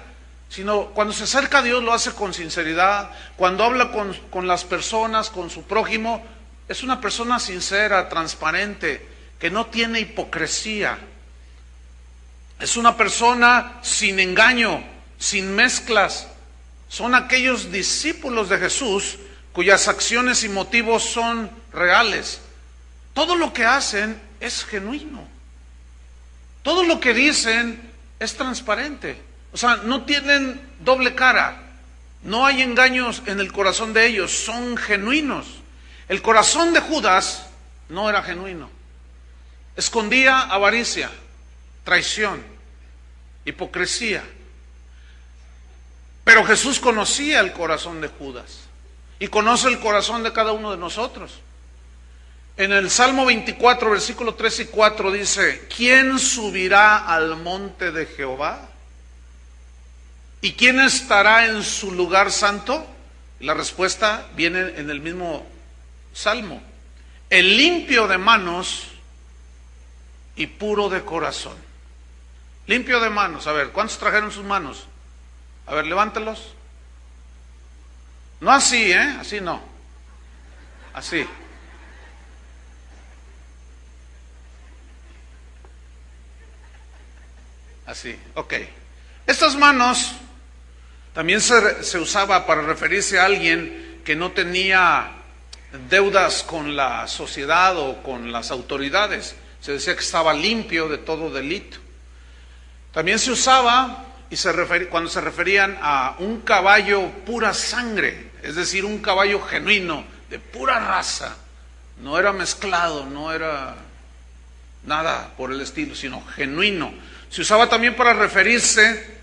sino cuando se acerca a Dios lo hace con sinceridad. Cuando habla con las personas, con su prójimo, es una persona sincera, transparente, que no tiene hipocresía. Es una persona sin engaño, sin mezclas. Son aquellos discípulos de Jesús cuyas acciones y motivos son reales. Todo lo que hacen es genuino. Todo lo que dicen es transparente. O sea, no tienen doble cara. No hay engaños en el corazón de ellos, son genuinos. El corazón de Judas no era genuino. Escondía avaricia, traición, hipocresía. Pero Jesús conocía el corazón de Judas y conoce el corazón de cada uno de nosotros. En el Salmo 24, versículo 3 y 4 dice: ¿quién subirá al monte de Jehová? ¿Y quién estará en su lugar santo? La respuesta viene en el mismo Salmo: el limpio de manos y puro de corazón. Limpio de manos. A ver, ¿cuántos trajeron sus manos? A ver, levántalos. No así, así no. Así. Así, ok. Estas manos también se usaba para referirse a alguien que no tenía deudas con la sociedad o con las autoridades. Se decía que estaba limpio de todo delito. También se usaba cuando se referían a un caballo pura sangre, es decir, un caballo genuino, de pura raza. No era mezclado, no era nada por el estilo, sino genuino. Se usaba también para referirse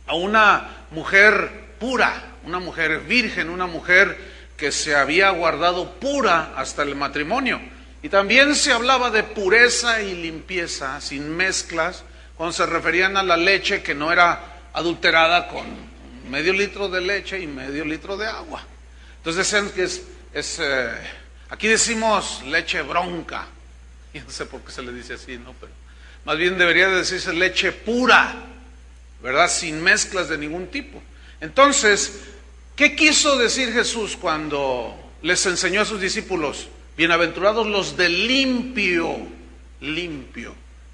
a una mujer pura, una mujer virgen, una mujer que se había guardado pura hasta el matrimonio. Y también se hablaba de pureza y limpieza, sin mezclas, cuando se referían a la leche que no era adulterada con medio litro de leche y medio litro de agua. Entonces decían que aquí decimos leche bronca, y no sé por qué se le dice así, ¿no? Pero más bien debería de decirse leche pura, ¿verdad? Sin mezclas de ningún tipo. Entonces, ¿qué quiso decir Jesús cuando les enseñó a sus discípulos? Bienaventurados los de limpio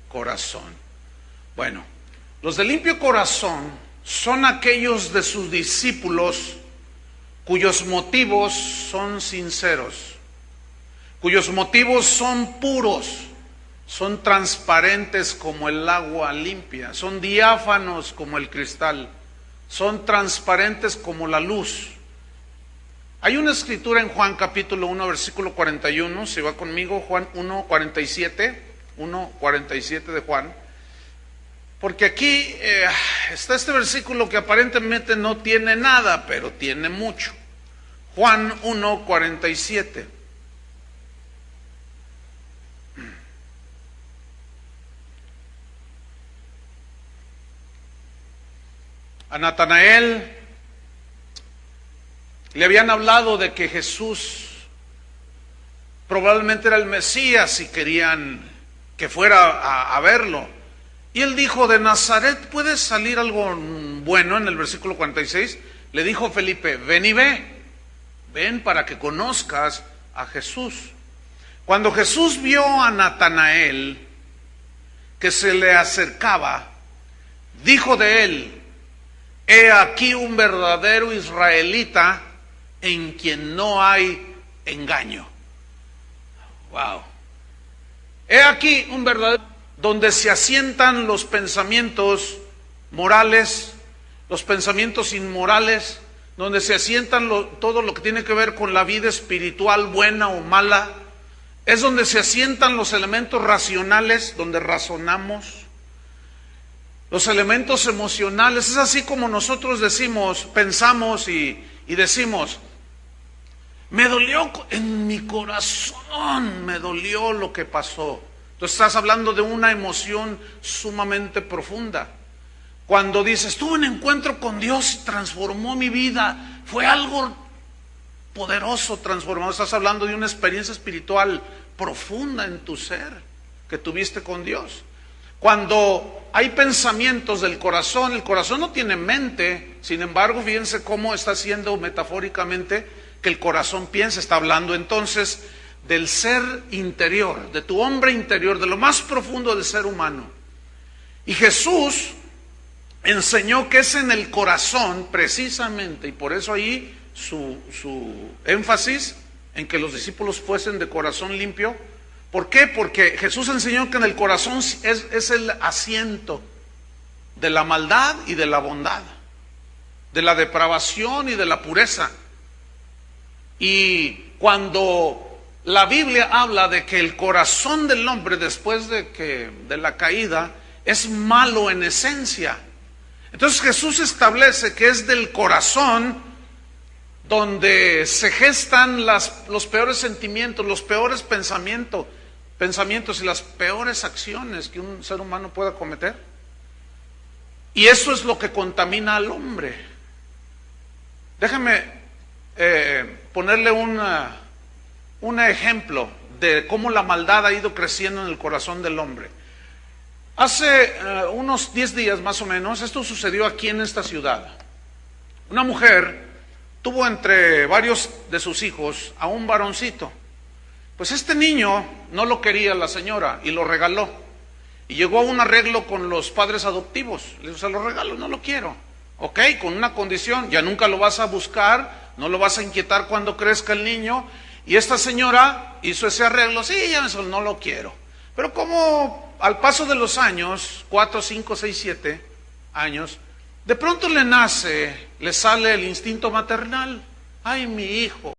corazón. Bueno, los de limpio corazón son aquellos de sus discípulos cuyos motivos son sinceros, cuyos motivos son puros, son transparentes como el agua limpia, son diáfanos como el cristal, son transparentes como la luz. Hay una escritura en Juan capítulo 1, versículo 41, si va conmigo, Juan 1:47 de Juan. Porque aquí está este versículo que aparentemente no tiene nada, pero tiene mucho. Juan 1:47. A Natanael le habían hablado de que Jesús probablemente era el Mesías y querían que fuera a verlo. Y él dijo: de Nazaret puede salir algo bueno. En el versículo 46 le dijo Felipe: ven y ven para que conozcas a Jesús. Cuando Jesús vio a Natanael que se le acercaba, dijo de él: he aquí un verdadero israelita en quien no hay engaño. Wow. He aquí un verdadero, donde se asientan los pensamientos morales, los pensamientos inmorales, donde se asientan todo lo que tiene que ver con la vida espiritual, buena o mala. Es donde se asientan los elementos racionales, donde razonamos, los elementos emocionales. Es así como nosotros decimos, pensamos y decimos: me dolió en mi corazón, me dolió lo que pasó. Entonces estás hablando de una emoción sumamente profunda. Cuando dices: tuve un encuentro con Dios y transformó mi vida, fue algo poderoso, transformado. Estás hablando de una experiencia espiritual profunda en tu ser que tuviste con Dios. Cuando hay pensamientos del corazón, el corazón no tiene mente. Sin embargo, fíjense cómo está haciendo metafóricamente que el corazón piensa. Está hablando entonces del ser interior, de tu hombre interior, de lo más profundo del ser humano. Y Jesús enseñó que es en el corazón precisamente, y por eso ahí su énfasis en que los discípulos fuesen de corazón limpio. ¿Por qué? Porque Jesús enseñó que en el corazón es el asiento de la maldad y de la bondad, de la depravación y de la pureza. Y cuando la Biblia habla de que el corazón del hombre después de la caída es malo en esencia, entonces Jesús establece que es del corazón donde se gestan los peores sentimientos, los peores pensamientos y las peores acciones que un ser humano pueda cometer. Y eso es lo que contamina al hombre. Déjame ponerle un ejemplo de cómo la maldad ha ido creciendo en el corazón del hombre. Hace unos 10 días más o menos, esto sucedió aquí en esta ciudad. Una mujer tuvo entre varios de sus hijos a un varoncito. Pues este niño no lo quería la señora y lo regaló. Y llegó a un arreglo con los padres adoptivos. Le dijo, se lo regalo, no lo quiero. Ok, con una condición, ya nunca lo vas a buscar, no lo vas a inquietar cuando crezca el niño. Y esta señora hizo ese arreglo, sí, ya no lo quiero. Pero como al paso de los años, 4, 5, 6, 7 años, de pronto le sale el instinto maternal. Ay, mi hijo,